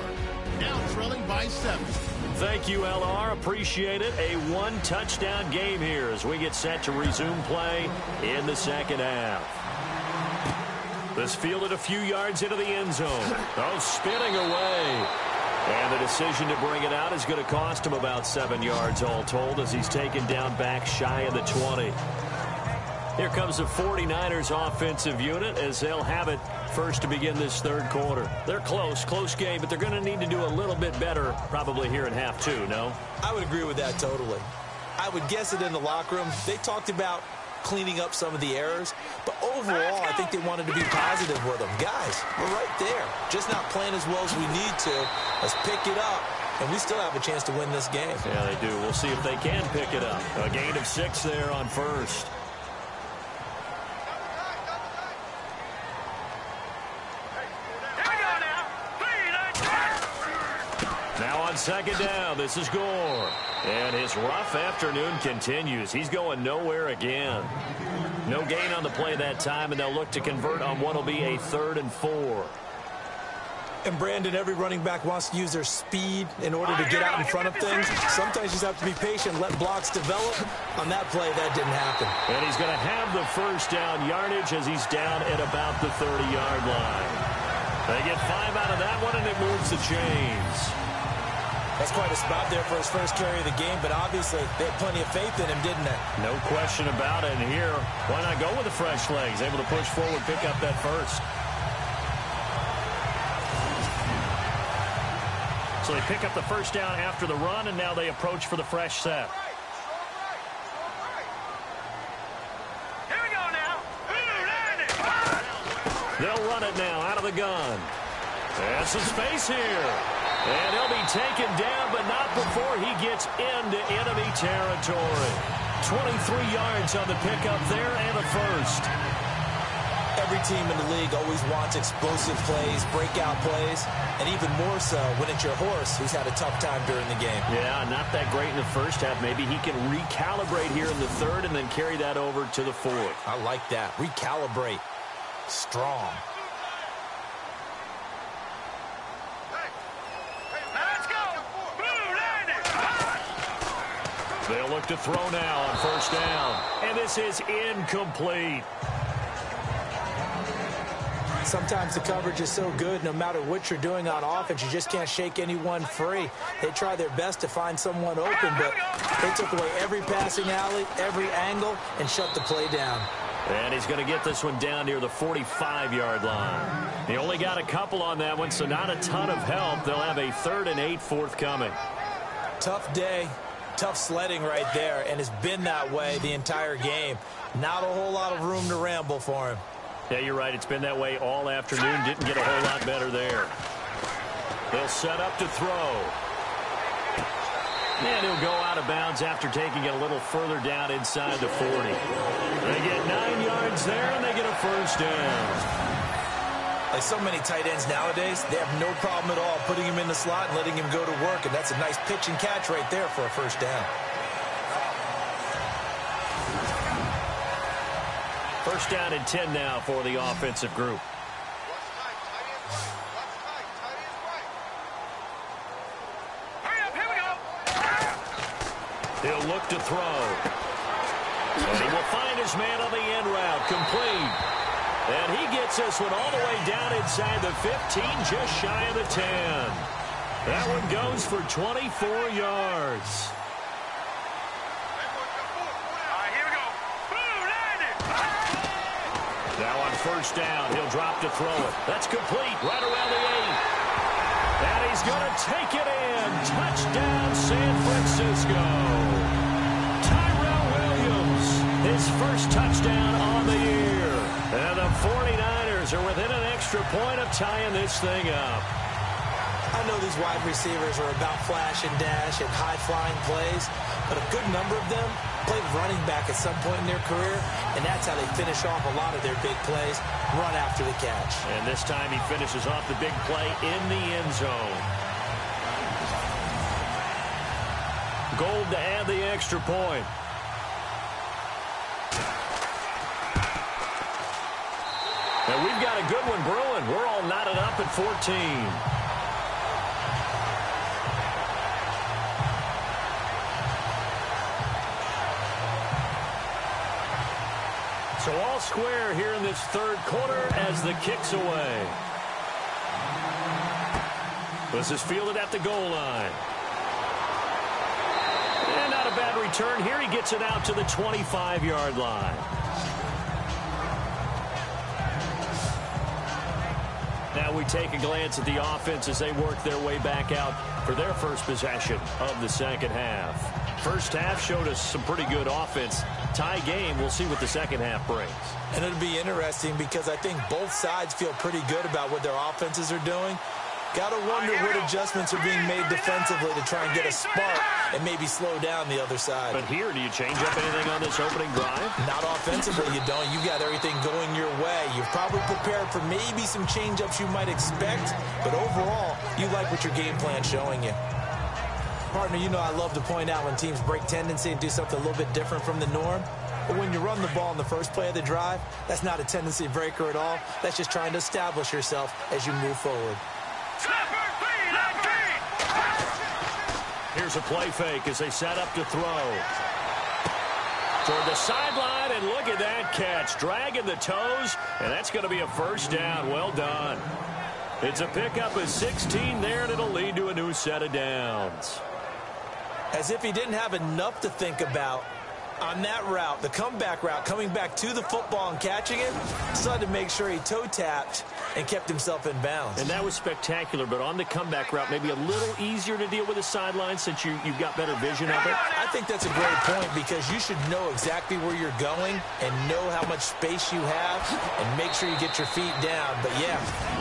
Now trailing by 7. Thank you, LR. Appreciate it. A 1-touchdown game here as we get set to resume play in the second half. This fielded a few yards into the end zone. Oh, spinning away. And the decision to bring it out is going to cost him about 7 yards all told as he's taken down back shy of the 20. Here comes the 49ers offensive unit as they'll have it first to begin this third quarter. They're close game, but they're going to need to do a little bit better probably here in half 2, no? I would agree with that totally. I would guess it in the locker room. They talked about cleaning up some of the errors, but overall, I think they wanted to be positive with them. Guys, we're right there. Just not playing as well as we need to. Let's pick it up, and we still have a chance to win this game. Yeah, they do. We'll see if they can pick it up. A gain of 6 there on first. Now on on second down, this is Gore. And his rough afternoon continues. He's going nowhere again. No gain on the play that time, and they'll look to convert on what will be a 3rd and 4. And, Brandon, every running back wants to use their speed in order to get out in front of things. Sometimes you just have to be patient, let blocks develop. On that play, that didn't happen. And he's going to have the first down yardage as he's down at about the 30-yard line. They get 5 out of that one, and it moves the chains. That's quite a spot there for his first carry of the game, but obviously they had plenty of faith in him, didn't they? No question about it. And here, why not go with the fresh legs? Able to push forward, pick up that first. So they pick up the first down after the run, and now they approach for the fresh set. Here we go now. They'll run it now out of the gun. There's some space here. And he'll be taken down, but not before he gets into enemy territory. 23 yards on the pickup there and a first. Every team in the league always wants explosive plays, breakout plays, and even more so when it's your horse who's had a tough time during the game. Yeah, not that great in the first half. Maybe he can recalibrate here in the third and then carry that over to the fourth. I like that. Recalibrate. Strong. Let's go. They'll look to throw now on first down. And this is incomplete. Sometimes the coverage is so good, no matter what you're doing on offense, you just can't shake anyone free. They try their best to find someone open, but they took away every passing alley, every angle, and shut the play down. And he's going to get this one down near the 45-yard line. He only got a couple on that one, so not a ton of help. They'll have a 3rd and 8 forthcoming. Tough day, tough sledding right there, and it's been that way the entire game. Not a whole lot of room to ramble for him. Yeah, you're right. It's been that way all afternoon. Didn't get a whole lot better there. They'll set up to throw. And he'll go out of bounds after taking it a little further down inside the 40. They get 9 yards there, and they get a first down. Like so many tight ends nowadays, they have no problem at all putting him in the slot and letting him go to work, and that's a nice pitch and catch right there for a first down. First down and 10 now for the offensive group. He'll look to throw. And he will find his man on the end route. Complete. And he gets this one all the way down inside the 15, just shy of the 10. That one goes for 24 yards. Now on first down, he'll drop to throw it. That's complete right around the 8. And he's going to take it in. Touchdown, San Francisco. Tyrell Williams, his first touchdown on the year. And the 49ers are within an extra point of tying this thing up. I know these wide receivers are about flash and dash and high-flying plays, but a good number of them played running back at some point in their career, and that's how they finish off a lot of their big plays, run after the catch. And this time he finishes off the big play in the end zone. Gold to add the extra point. And we've got a good one brewing. We're all knotted up at 14. So all square here in this third quarter as the kick's away. This is fielded at the goal line. And not a bad return here. He gets it out to the 25-yard line. Now we take a glance at the offense as they work their way back out for their first possession of the second half. First half showed us some pretty good offense. Tie game, we'll see what the second half brings. And it'll be interesting because I think both sides feel pretty good about what their offenses are doing. Got to wonder what adjustments are being made defensively to try and get a spark and maybe slow down the other side. But here, do you change up anything on this opening drive? Not offensively, you don't. You've got everything going your way. You've probably prepared for maybe some change-ups you might expect, but overall, you like what your game plan's showing you. Partner, you know I love to point out when teams break tendency and do something a little bit different from the norm. But when you run the ball in the first play of the drive, that's not a tendency breaker at all. That's just trying to establish yourself as you move forward. Here's a play fake as they set up to throw. Toward the sideline, and look at that catch. Dragging the toes, and that's going to be a first down. Well done. It's a pickup of 16 there, and it'll lead to a new set of downs. As if he didn't have enough to think about on that route, the comeback route, coming back to the football and catching it, decided to make sure he toe-tapped and kept himself in bounds. And that was spectacular, but on the comeback route, maybe a little easier to deal with the sideline since you've got better vision of it. I think that's a great point because you should know exactly where you're going and know how much space you have and make sure you get your feet down. But, yeah,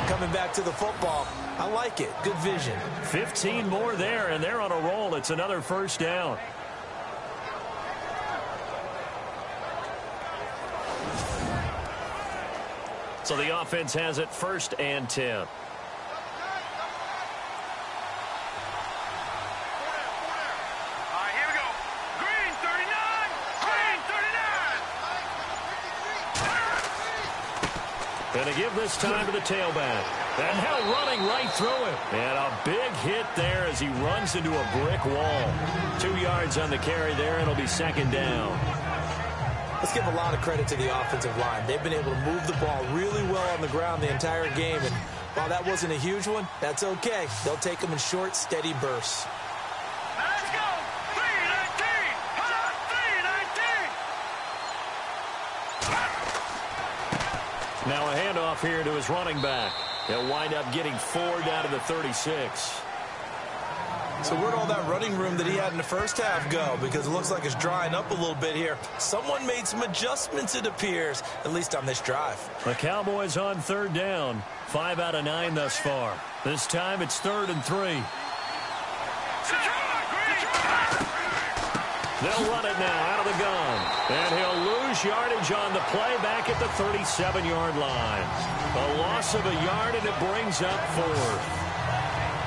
coming back to the football, I like it. Good vision. 15 more there, and they're on a roll. It's another first down. So the offense has it 1st and 10. All right, here we go. Green 39. Green 39. And to give this time to the tailback. And now running right through it. And a big hit there as he runs into a brick wall. 2 yards on the carry there, and it'll be 2nd down. Let's give a lot of credit to the offensive line. They've been able to move the ball really well on the ground the entire game. And while that wasn't a huge one, that's okay. They'll take them in short, steady bursts. Let's go. 319. 319. Now a handoff here to his running back. He'll wind up getting 4 down to the 36. So where'd all that running room that he had in the first half go? Because it looks like it's drying up a little bit here. Someone made some adjustments, it appears, at least on this drive. The Cowboys on 3rd down. 5 out of 9 thus far. This time it's 3rd and 3. They'll run it now out of the gun. And he'll lose yardage on the play back at the 37-yard line. A loss of a yard, and it brings up 4th.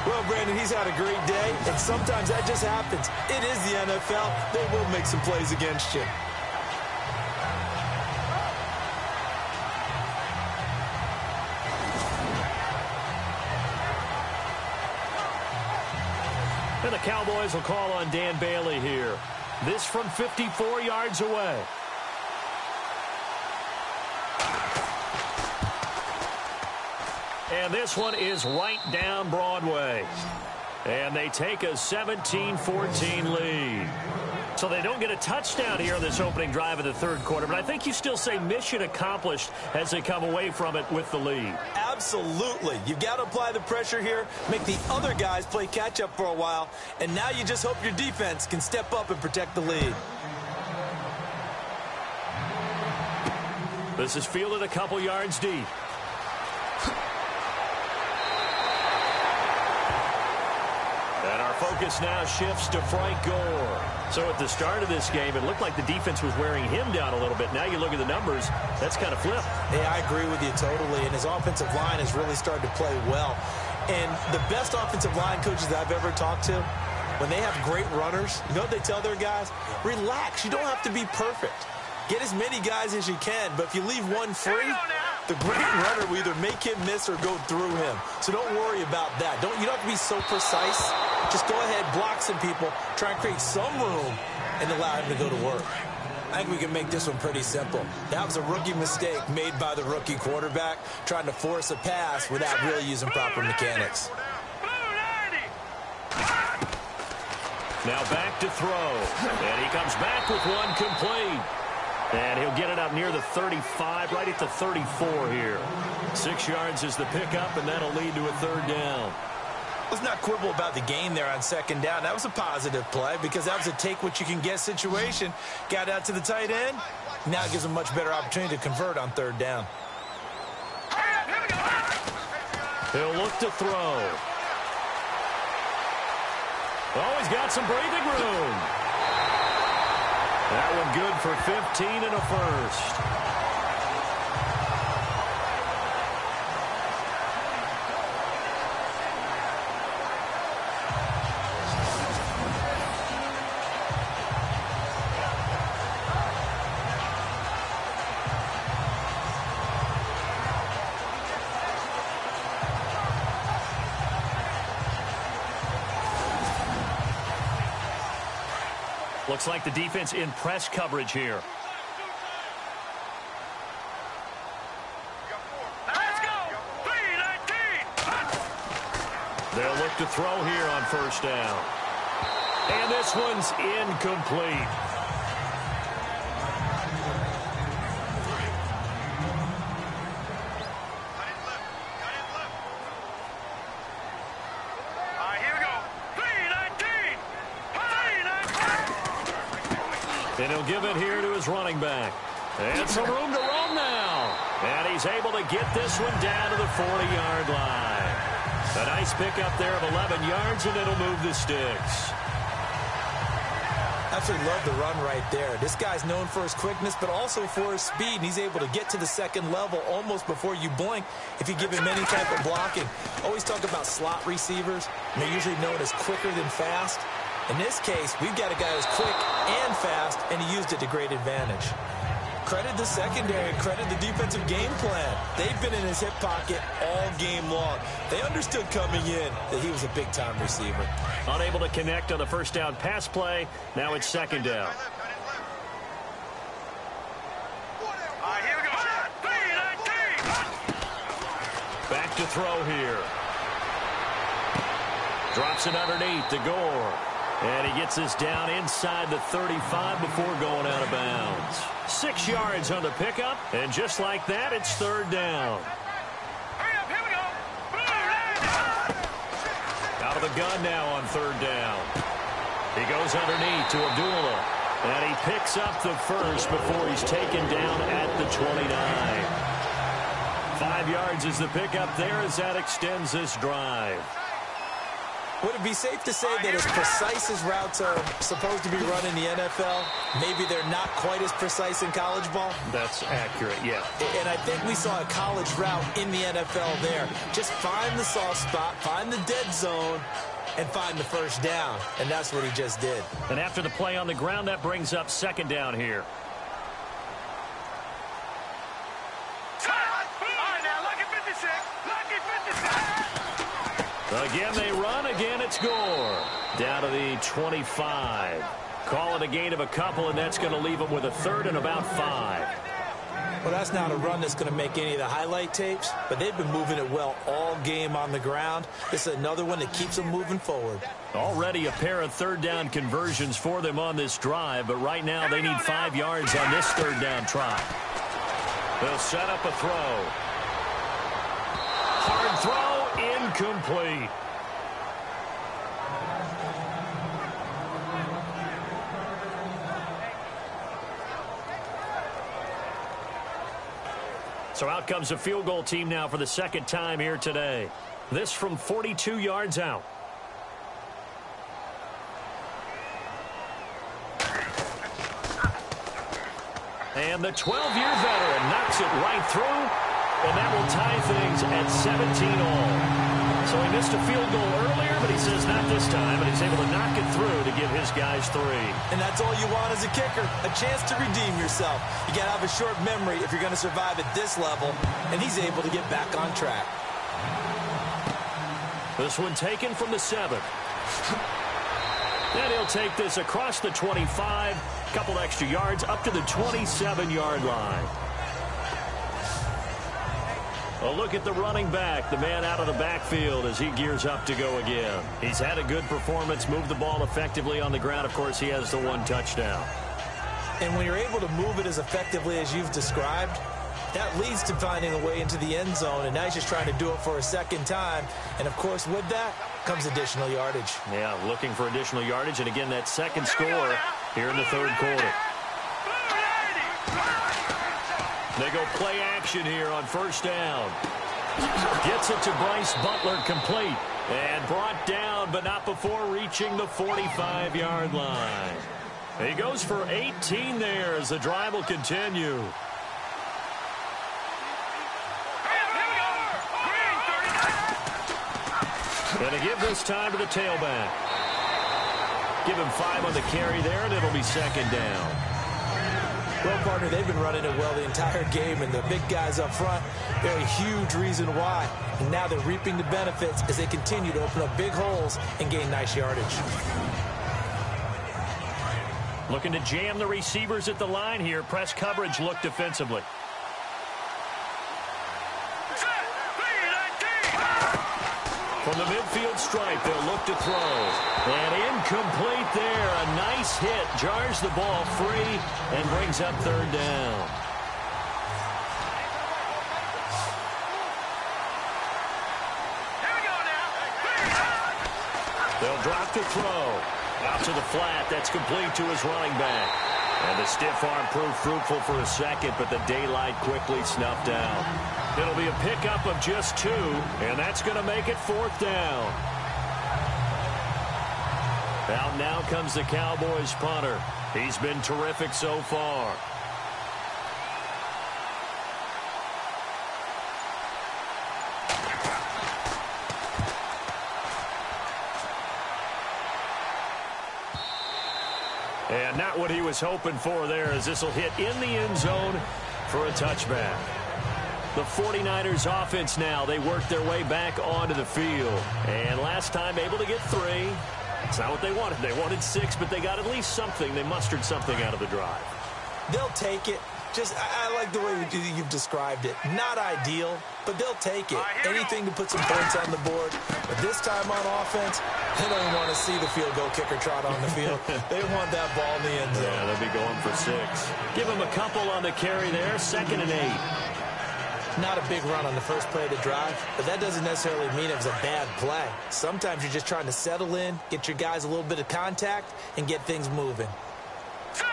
Well, Brandon, he's had a great day, and sometimes that just happens. It is the NFL. They will make some plays against you. And the Cowboys will call on Dan Bailey here. This from 54 yards away. And this one is right down Broadway. And they take a 17-14 lead. So they don't get a touchdown here in this opening drive of the 3rd quarter. But I think you still say mission accomplished as they come away from it with the lead. Absolutely. You've got to apply the pressure here, make the other guys play catch-up for a while, and now you just hope your defense can step up and protect the lead. This is fielded a couple yards deep. And our focus now shifts to Frank Gore. So at the start of this game, it looked like the defense was wearing him down a little bit. Now you look at the numbers, that's kind of flipped. Hey, I agree with you totally, and his offensive line has really started to play well. And the best offensive line coaches that I've ever talked to, when they have great runners, you know what they tell their guys? Relax. You don't have to be perfect. Get as many guys as you can, but if you leave one free, the great runner will either make him miss or go through him. So don't worry about that. You don't have to be so precise. Just go ahead, block some people, try and create some room, and allow him to go to work. I think we can make this one pretty simple. That was a rookie mistake made by the rookie quarterback, trying to force a pass without really using proper mechanics. Now back to throw. And he comes back with one complete. And he'll get it up near the 35, right at the 34 here. 6 yards is the pickup, and that'll lead to a 3rd down. Let's not quibble about the gain there on 2nd down. That was a positive play because that was a take-what-you-can-get situation. Got out to the tight end. Now it gives him a much better opportunity to convert on 3rd down. He'll look to throw. Oh, he's got some breathing room. That one good for 15 and a first. Looks like the defense in press coverage here. Let's go! 3-19! They'll look to throw here on first down. And this one's incomplete. All right, here we go. 3-19! 3-19! And he'll give it here to his running back. And some room to roam now. And he's able to get this one down to the 40-yard line. A nice pickup there of 11 yards, and it'll move the sticks. Absolutely love the run right there. This guy's known for his quickness, but also for his speed. And he's able to get to the second level almost before you blink if you give him any type of blocking. Always talk about slot receivers, and they're usually known as quicker than fast. In this case, we've got a guy who's quick and fast, and he used it to great advantage. Credit the secondary, credit the defensive game plan. They've been in his hip pocket all game long. They understood coming in that he was a big-time receiver. Unable to connect on the first down pass play. Now it's second down. All right, here we go. 3-19! Back to throw here. Drops it underneath to Gore. And he gets this down inside the 35 before going out of bounds. 6 yards on the pickup, and just like that, it's third down. Hurry up, here we go. Out of the gun now on third down. He goes underneath to Abdullah. And he picks up the first before he's taken down at the 29. 5 yards is the pickup there as that extends this drive. Would it be safe to say that as precise as routes are supposed to be run in the NFL, maybe they're not quite as precise in college ball? That's accurate, yeah. And I think we saw a college route in the NFL there. Just find the soft spot, find the dead zone, and find the first down. And that's what he just did. And after the play on the ground, that brings up second down here. All right, now, lucky 56. Lucky 56. Again, they run. Again, it's Gore. Down to the 25. Call it a gain of a couple, and that's going to leave them with a third and about 5. Well, that's not a run that's going to make any of the highlight tapes, but they've been moving it well all game on the ground. This is another one that keeps them moving forward. Already a pair of third down conversions for them on this drive, but right now they need 5 yards on this third down try. They'll set up a throw. Hard throw. Incomplete. So out comes a field goal team now for the second time here today. This from 42 yards out. And the 12-year veteran knocks it right through. And that will tie things at 17-all. So he missed a field goal earlier, but he says not this time, and he's able to knock it through to give his guys 3. And that's all you want as a kicker, a chance to redeem yourself. You got to have a short memory if you're going to survive at this level, and he's able to get back on track. This one taken from the 7. And he'll take this across the 25, couple extra yards up to the 27-yard line. A look at the running back, the man out of the backfield as he gears up to go again. He's had a good performance, moved the ball effectively on the ground. Of course, he has the 1 touchdown. And when you're able to move it as effectively as you've described, that leads to finding a way into the end zone, and now he's just trying to do it for a second time. And, of course, with that comes additional yardage. Yeah, looking for additional yardage, and again, that second score here in the third quarter. They go play action here on first down. Gets it to Bryce Butler complete. And brought down, but not before reaching the 45-yard line. He goes for 18 there as the drive will continue. And to give this time to the tailback. Give him 5 on the carry there, and it'll be second down. Well, partner, they've been running it well the entire game, and the big guys up front, they're a huge reason why. And now they're reaping the benefits as they continue to open up big holes and gain nice yardage. Looking to jam the receivers at the line here. Press coverage look defensively. From the midfield stripe, they'll look to throw. And incomplete there. A nice hit. Jars the ball free and brings up third down. They'll drop to throw. Out to the flat. That's complete to his running back. And the stiff arm proved fruitful for a second, but the daylight quickly snuffed out. It'll be a pickup of just 2, and that's going to make it fourth down. Out now comes the Cowboys punter. He's been terrific so far. And not what he was hoping for there, as this will hit in the end zone for a touchback. The 49ers offense now, they worked their way back onto the field. And last time able to get 3. It's not what they wanted. They wanted 6, but they got at least something. They mustered something out of the drive. They'll take it. I like the way you've described it. Not ideal, but they'll take it. Anything to put some points on the board. But this time on offense, they don't want to see the field goal kicker trot on the field. They want that ball in the end zone. Yeah, they'll be going for 6. Give them a couple on the carry there. 2nd and 8. Not a big run on the first play of the drive, but that doesn't necessarily mean it was a bad play. Sometimes you're just trying to settle in, get your guys a little bit of contact, and get things moving. Set!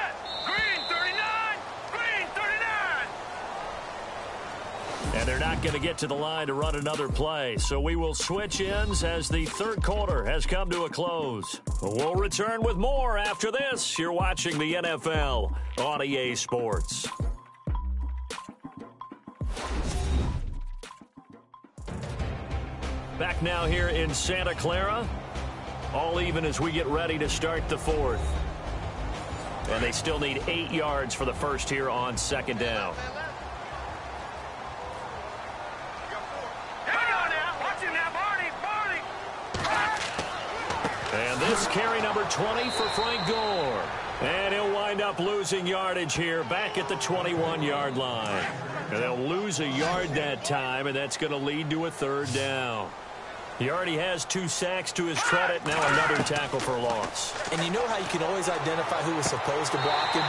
Green 39! Green 39! And they're not going to get to the line to run another play, so we will switch ends as the third quarter has come to a close. We'll return with more after this. You're watching the NFL on EA Sports. Back now here in Santa Clara. All even as we get ready to start the fourth. And they still need 8 yards for the first here on 2nd down. And this carry number 20 for Frank Gore. And he'll wind up losing yardage here back at the 21-yard line. And they'll lose a yard that time, and that's going to lead to a third down. He already has 2 sacks to his credit. Now another tackle for loss. And you know how you can always identify who was supposed to block him?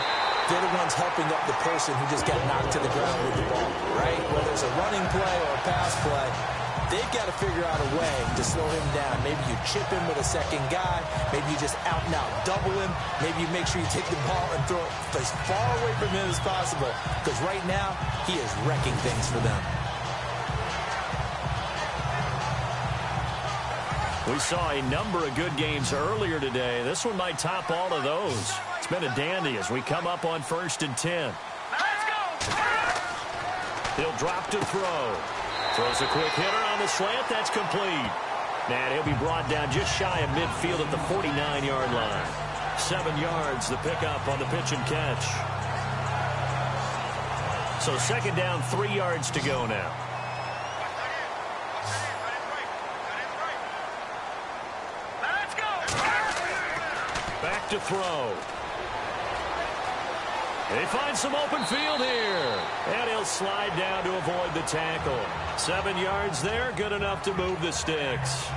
They're the ones helping up the person who just got knocked to the ground with the ball, right? Whether it's a running play or a pass play, they've got to figure out a way to slow him down. Maybe you chip him with a second guy. Maybe you just out-and-out double him. Maybe you make sure you take the ball and throw it as far away from him as possible. Because right now, he is wrecking things for them. We saw a number of good games earlier today. This one might top all of those. It's been a dandy as we come up on 1st and 10. Let's go! He'll drop to throw. Throws a quick hitter on the slant. That's complete. And he'll be brought down just shy of midfield at the 49-yard line. 7 yards, the pickup on the pitch and catch. So 2nd down, 3 yards to go now. Back to throw. They find some open field here. And he'll slide down to avoid the tackle. 7 yards there, good enough to move the sticks.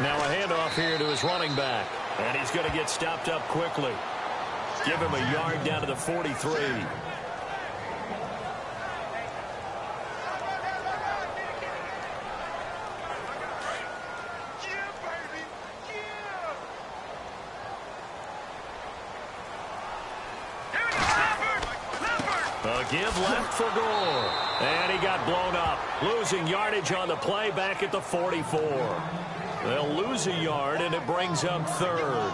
Now a handoff here to his running back. And he's going to get stopped up quickly. Give him a yard down to the 43. A give left for Gore. And he got blown up. Losing yardage on the play back at the 44. They'll lose a yard, and it brings up third.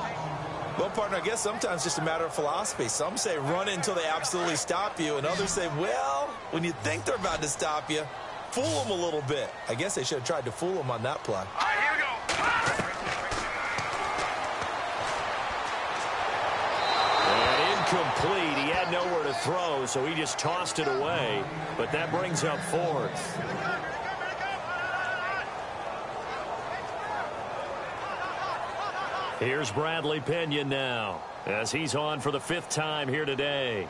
Well, partner, I guess sometimes it's just a matter of philosophy. Some say run until they absolutely stop you, and others say, well, when you think they're about to stop you, fool him a little bit. I guess they should have tried to fool him on that play. All right, here we go. And incomplete. He had nowhere to throw, so he just tossed it away. But that brings up fourth. Here's Bradley Pinion now, as he's on for the 5th time here today.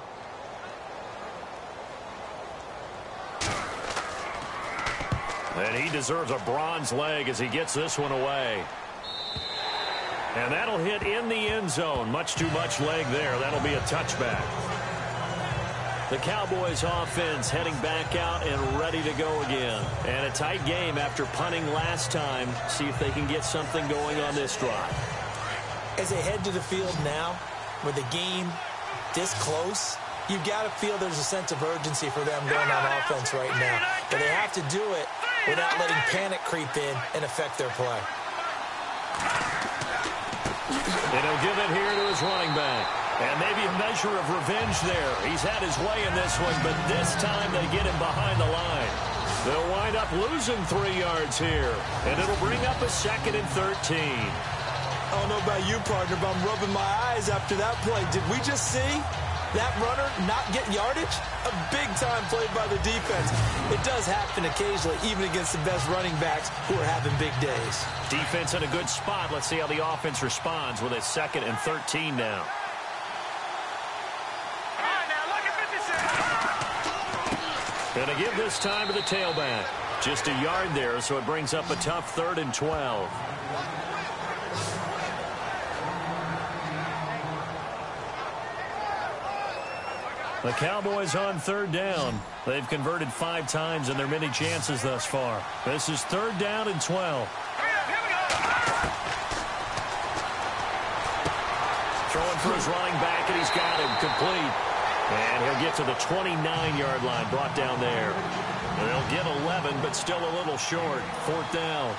And he deserves a bronze leg as he gets this one away. And that'll hit in the end zone. Much too much leg there. That'll be a touchback. The Cowboys offense heading back out and ready to go again. And a tight game after punting last time. See if they can get something going on this drive. As they head to the field now, with the game this close, you've got to feel there's a sense of urgency for them going on offense right now. But they have to do it without letting panic creep in and affect their play. And he'll give it here to his running back. And maybe a measure of revenge there. He's had his way in this one, but this time they get him behind the line. They'll wind up losing 3 yards here. And it'll bring up a 2nd and 13. I don't know about you, partner, but I'm rubbing my eyes after that play. Did we just see that runner not get yardage? A big-time play by the defense. It does happen occasionally, even against the best running backs who are having big days. Defense in a good spot. Let's see how the offense responds with a 2nd and 13 now. All right, now look at 56. Gonna give this time to the tailback. Just a yard there, so it brings up a tough 3rd and 12. The Cowboys on 3rd down. They've converted 5 times in their many chances thus far. This is 3rd down and 12. Throwing for his running back, and he's got him complete. And he'll get to the 29-yard line, brought down there. They'll get 11, but still a little short. 4th down.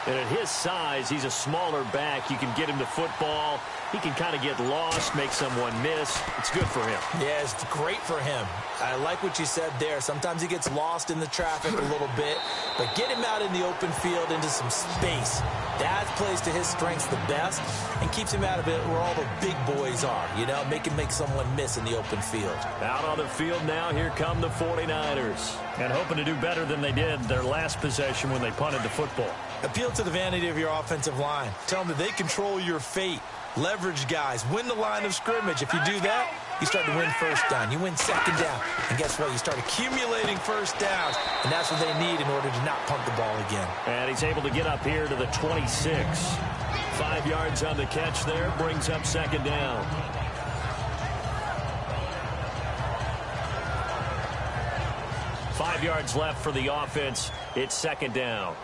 And at his size, he's a smaller back. You can get him to football. He can kind of get lost, make someone miss. It's good for him. Yeah, it's great for him. I like what you said there. Sometimes he gets lost in the traffic a little bit, but get him out in the open field into some space. That plays to his strengths the best and keeps him out of it where all the big boys are, you know, make someone miss in the open field. Out on the field now, here come the 49ers. And hoping to do better than they did their last possession when they punted the football. Appeal to the vanity of your offensive line. Tell them that they control your fate. Leverage guys. Win the line of scrimmage. If you do that, you start to win 1st down. You win 2nd down. And guess what? You start accumulating 1st downs. And that's what they need in order to not punt the ball again. And he's able to get up here to the 26. 5 yards on the catch there. Brings up 2nd down. Five yards left for the offense. It's 2nd down.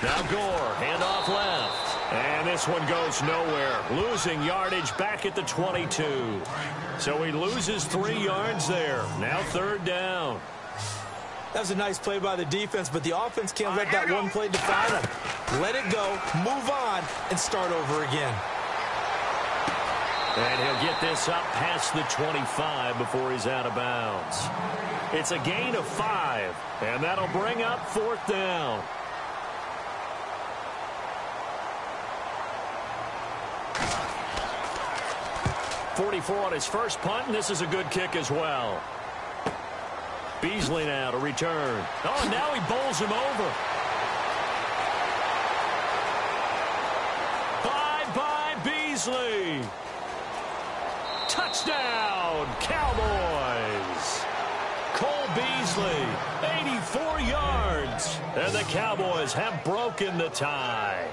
Now Gore, handoff left. And this one goes nowhere. Losing yardage back at the 22. So he loses 3 yards there. Now 3rd down. That was a nice play by the defense, but the offense can't let that one play define them. Let it go, move on, and start over again. And he'll get this up past the 25 before he's out of bounds. It's a gain of 5, and that'll bring up 4th down. .44 on his first punt, and this is a good kick as well. Beasley now to return. Oh, and now he bowls him over. Bye-bye, Beasley. Touchdown, Cowboys. Cole Beasley, 84 yards. And the Cowboys have broken the tie.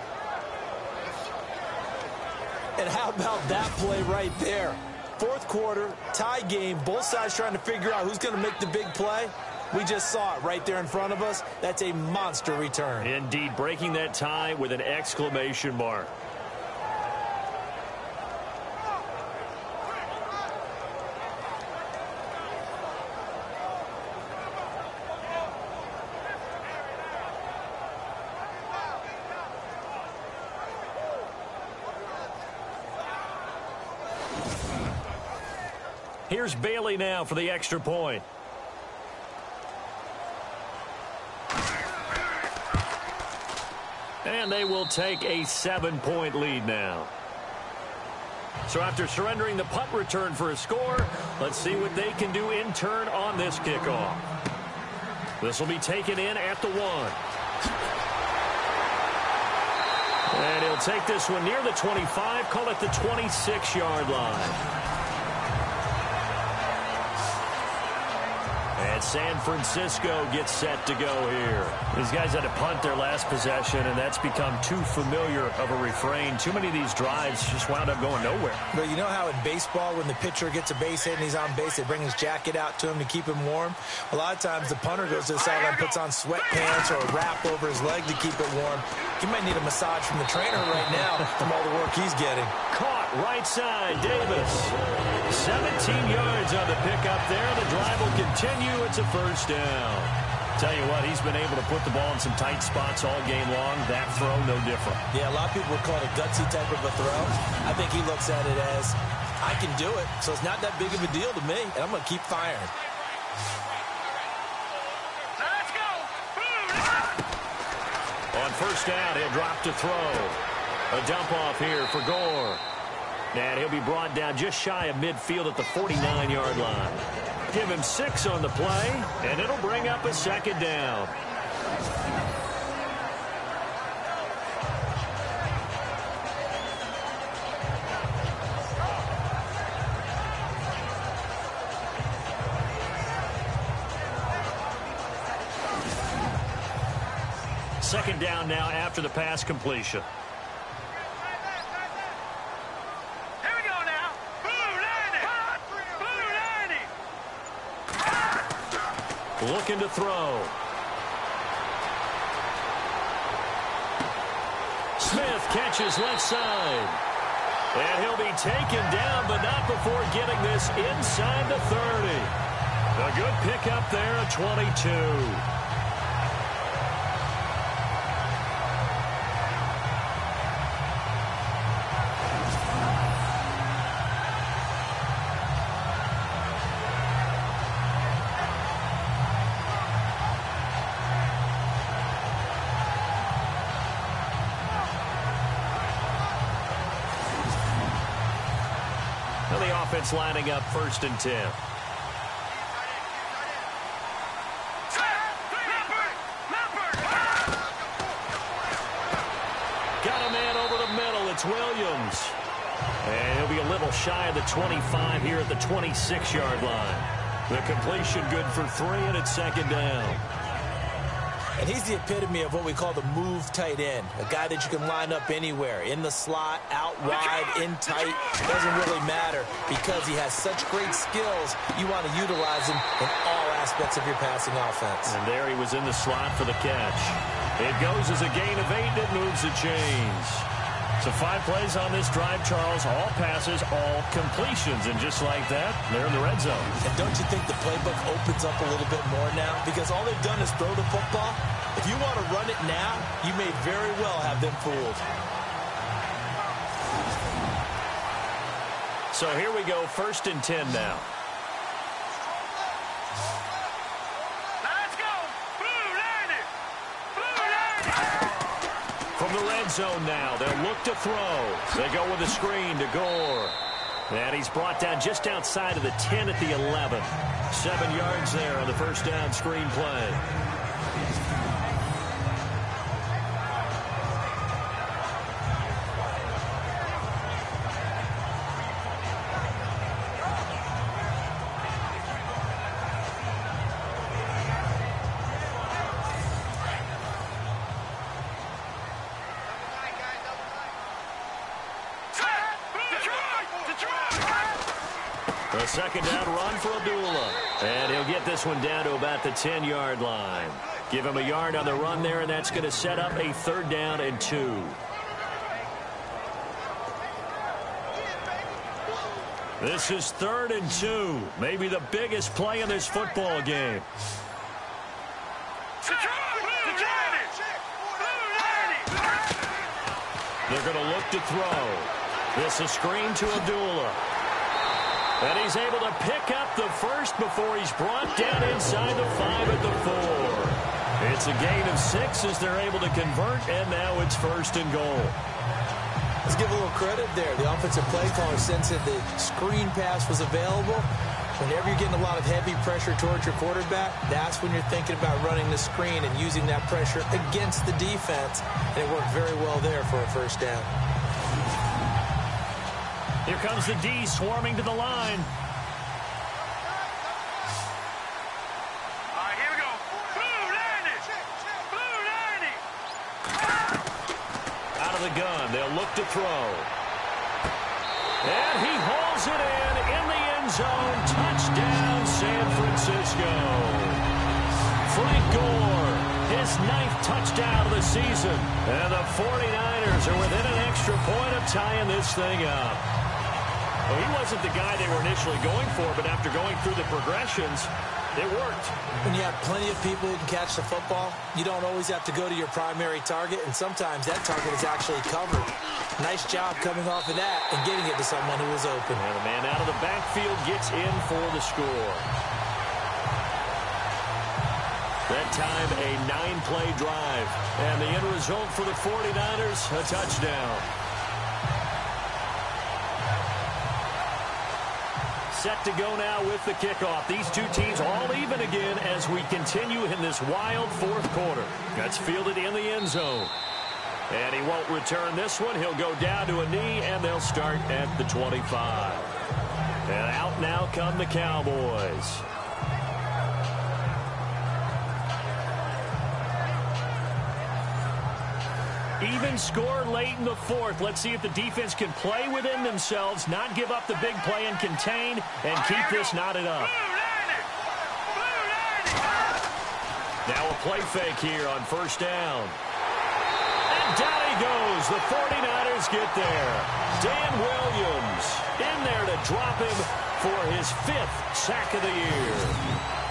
And how about that play right there? 4th quarter, tie game, both sides trying to figure out who's going to make the big play. We just saw it right there in front of us. That's a monster return. Indeed, breaking that tie with an exclamation mark. Here's Bailey now for the extra point. And they will take a 7-point lead now. So after surrendering the punt return for a score, let's see what they can do in turn on this kickoff. This will be taken in at the 1. And he'll take this one near the 25, call it the 26-yard line. And San Francisco gets set to go here. These guys had to punt their last possession, and that's become too familiar of a refrain. Too many of these drives just wound up going nowhere. But you know how in baseball, when the pitcher gets a base hit and he's on base, they bring his jacket out to him to keep him warm? A lot of times the punter goes to the sideline, puts on sweatpants or a wrap over his leg to keep it warm. He might need a massage from the trainer right now from all the work he's getting. Caught right side, Davis. 17 yards on the pickup there. The drive will continue. It's a first down. Tell you what, he's been able to put the ball in some tight spots all game long. That throw, no different. Yeah, a lot of people would call it a gutsy type of a throw. I think he looks at it as, I can do it, so it's not that big of a deal to me, and I'm going to keep firing. Let's go. On first down, he'll drop to throw. A dump off here for Gore. And he'll be brought down just shy of midfield at the 49-yard line. Give him 6 on the play, and it'll bring up a second down. Second down now after the pass completion. Here we go now. Blue 90. Looking to throw. Smith catches left side. And he'll be taken down, but not before getting this inside the 30. A good pickup there at 22. The offense lining up 1st and 10. Got a man over the middle. It's Williams. And he'll be a little shy of the 25 here at the 26-yard line. The completion good for 3, and it's second down. And he's the epitome of what we call the move tight end. A guy that you can line up anywhere. In the slot, out wide, in tight. Doesn't really matter because he has such great skills. You want to utilize him in all aspects of your passing offense. And there he was in the slot for the catch. It goes as a gain of 8, and it moves the chains. So 5 plays on this drive, Charles. All passes, all completions. And just like that, they're in the red zone. And don't you think the playbook opens up a little bit more now? Because all they've done is throw the football. If you want to run it now, you may very well have them fooled. So here we go, 1st and 10 now. Let's go. Blue 90. Blue 90. From the red zone now, they'll look to throw. They go with a screen to Gore. And he's brought down just outside of the 10 at the 11. 7 yards there on the first down screen play. A second down run for Abdullah. And he'll get this one down to about the 10-yard line. Give him a yard on the run there, and that's going to set up a 3rd down and 2. This is 3rd and 2. Maybe the biggest play in this football game. They're going to look to throw. This is screen to Abdullah. And he's able to pick up the first before he's brought down inside the 5 at the 4. It's a gain of 6 as they're able to convert, and now it's 1st and goal. Let's give a little credit there. The offensive play caller sensed that the screen pass was available. Whenever you're getting a lot of heavy pressure towards your quarterback, that's when you're thinking about running the screen and using that pressure against the defense. And it worked very well there for a 1st down. Here comes the D swarming to the line. All right, here we go. Blue 90. Blue 90. Out of the gun, they'll look to throw. And he hauls it in the end zone. Touchdown, San Francisco. Frank Gore, his 9th touchdown of the season. And the 49ers are within an extra point of tying this thing up. Well, he wasn't the guy they were initially going for, but after going through the progressions, it worked. When you have plenty of people who can catch the football, you don't always have to go to your primary target, and sometimes that target is actually covered. Nice job coming off of that and getting it to someone who was open. And the man out of the backfield gets in for the score. That time, a 9-play drive. And the end result for the 49ers, a touchdown. Set to go now with the kickoff. These two teams all even again as we continue in this wild 4th quarter. That's fielded in the end zone. And he won't return this one. He'll go down to a knee, and they'll start at the 25. And out now come the Cowboys. Even score late in the 4th. Let's see if the defense can play within themselves, not give up the big play and contain, and keep this knotted up. Now a play fake here on 1st down. And down he goes. The 49ers get there. Dan Williams in there to drop him for his 5th sack of the year.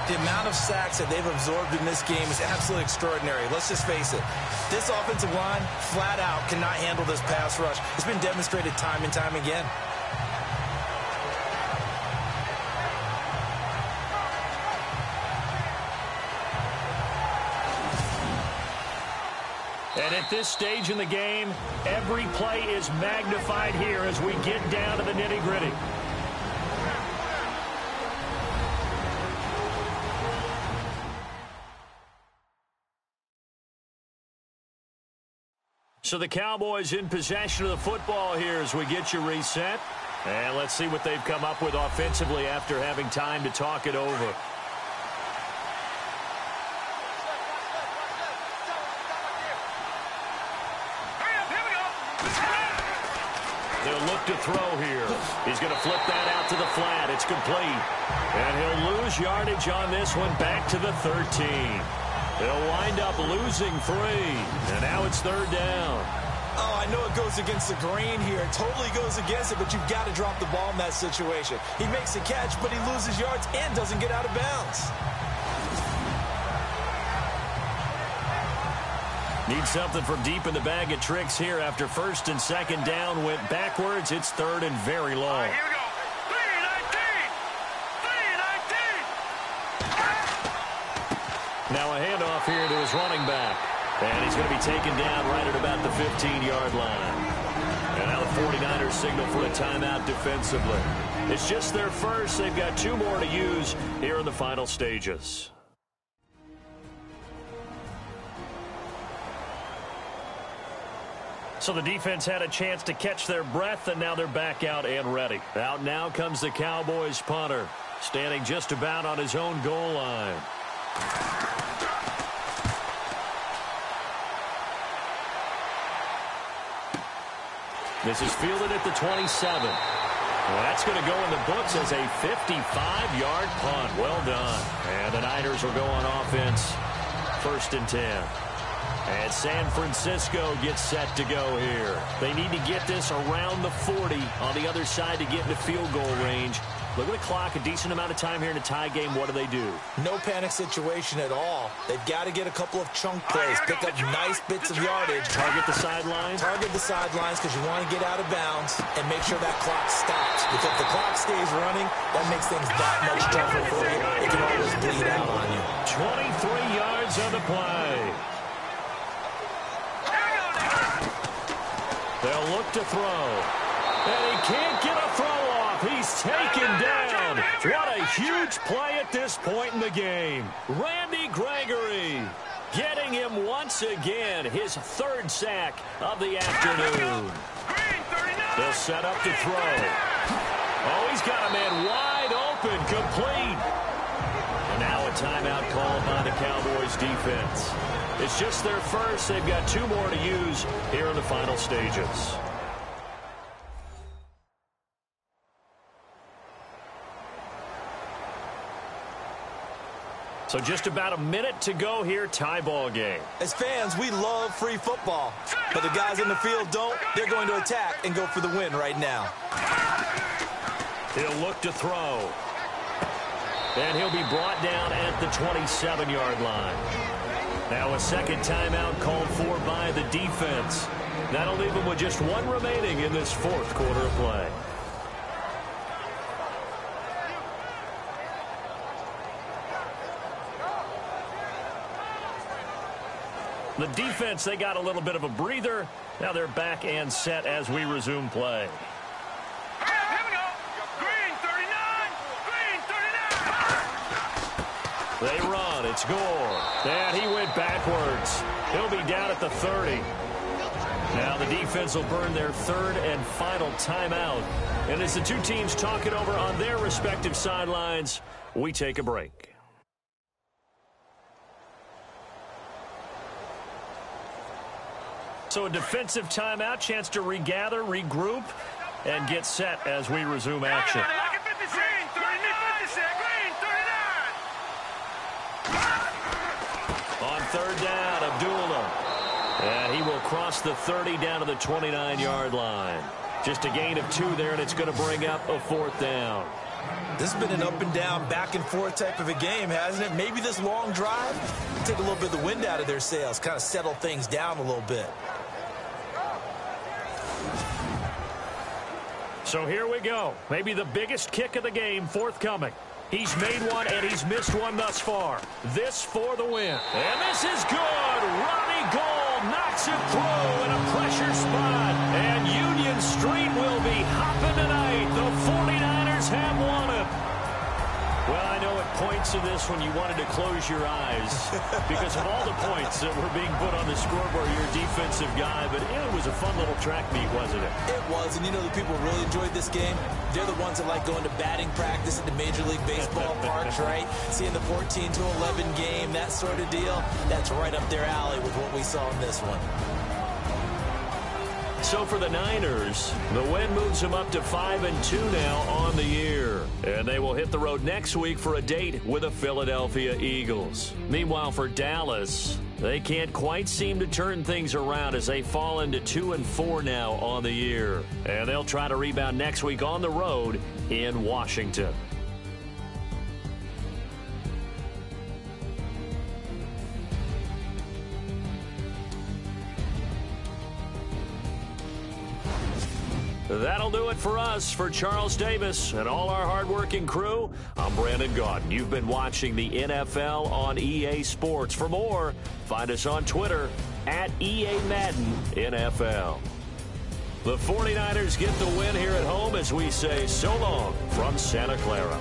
The amount of sacks that they've absorbed in this game is absolutely extraordinary. Let's just face it. This offensive line, flat out, cannot handle this pass rush. It's been demonstrated time and time again. And at this stage in the game, every play is magnified here as we get down to the nitty-gritty. So the Cowboys in possession of the football here as we get you reset. And let's see what they've come up with offensively after having time to talk it over. They'll look to throw here. He's going to flip that out to the flat. It's complete. And he'll lose yardage on this one back to the 13. They'll wind up losing 3. And now it's 3rd down. Oh, I know it goes against the grain here. It totally goes against it, but you've got to drop the ball in that situation. He makes a catch, but he loses yards and doesn't get out of bounds. Need something from deep in the bag of tricks here after 1st and 2nd down went backwards. It's 3rd and very long. All right, here we go. 3-19. Now a handoff here to his running back. And he's going to be taken down right at about the 15-yard line. And now the 49ers signal for a timeout defensively. It's just their first. They've got 2 more to use here in the final stages. So the defense had a chance to catch their breath, and now they're back out and ready. Out now comes the Cowboys punter, standing just about on his own goal line. This is fielded at the 27. Well, that's going to go in the books as a 55-yard punt. Well done. And the Niners will go on offense. 1st and 10. And San Francisco gets set to go here. They need to get this around the 40 on the other side to get into field goal range. Look at the clock, a decent amount of time here in a tie game. What do? No panic situation at all. They've got to get a couple of chunk plays, pick up nice bits of yardage. Target the sidelines. Target the sidelines because you want to get out of bounds and make sure that clock stops. Because if the clock stays running, that makes things that much tougher for you. It can always bleed out on you. 23 yards on the play. They'll look to throw. And he can't get a throw off. He's taken down. What a huge play at this point in the game. Randy Gregory getting him once again his third sack of the afternoon. They'll set up to throw. Oh, he's got a man wide open, complete. And now a timeout called by the Cowboys defense. It's just their first. They've got 2 more to use here in the final stages. So just about a minute to go here, tie ball game. As fans, we love free football. But the guys in the field don't. They're going to attack and go for the win right now. He'll look to throw. And he'll be brought down at the 27-yard line. Now a second timeout called for by the defense. That'll leave them with just 1 remaining in this 4th quarter of play. The defense, they got a little bit of a breather. Now they're back and set as we resume play. Here we go. Green 39. Green 39. They run. It's Gore. And he went backwards. He'll be down at the 30. Now the defense will burn their 3rd and final timeout. And as the 2 teams talk it over on their respective sidelines, we take a break. So a defensive timeout, chance to regather, regroup, and get set as we resume action. On 3rd down, Abdullah. And he will cross the 30 down to the 29-yard line. Just a gain of 2 there, and it's going to bring up a 4th down. This has been an up and down, back and forth type of a game, hasn't it? Maybe this long drive take a little bit of the wind out of their sails, kind of settle things down a little bit. So here we go. Maybe the biggest kick of the game forthcoming. He's made one and he's missed one thus far. This for the win. And this is good. Ronnie Gold knocks it through in a pressure spot. And Union Street will be hopping tonight. The 49ers have won it. Well, I know at points of this when you wanted to close your eyes because of all the points that were being put on the scoreboard, you're a defensive guy, but it was a fun little track meet, wasn't it? It was, and you know the people really enjoyed this game? They're the ones that like going to batting practice at the Major League Baseball parks, right? Seeing the 14-11 game, that sort of deal, that's right up their alley with what we saw in this one. So for the Niners, the win moves them up to 5-2 now on the year. And they will hit the road next week for a date with the Philadelphia Eagles. Meanwhile, for Dallas, they can't quite seem to turn things around as they fall into 2-4 now on the year. And they'll try to rebound next week on the road in Washington. That'll do it for us. For Charles Davis and all our hardworking crew, I'm Brandon Gaudin. You've been watching the NFL on EA Sports. For more, find us on Twitter at EA Madden NFL. The 49ers get the win here at home as we say so long from Santa Clara.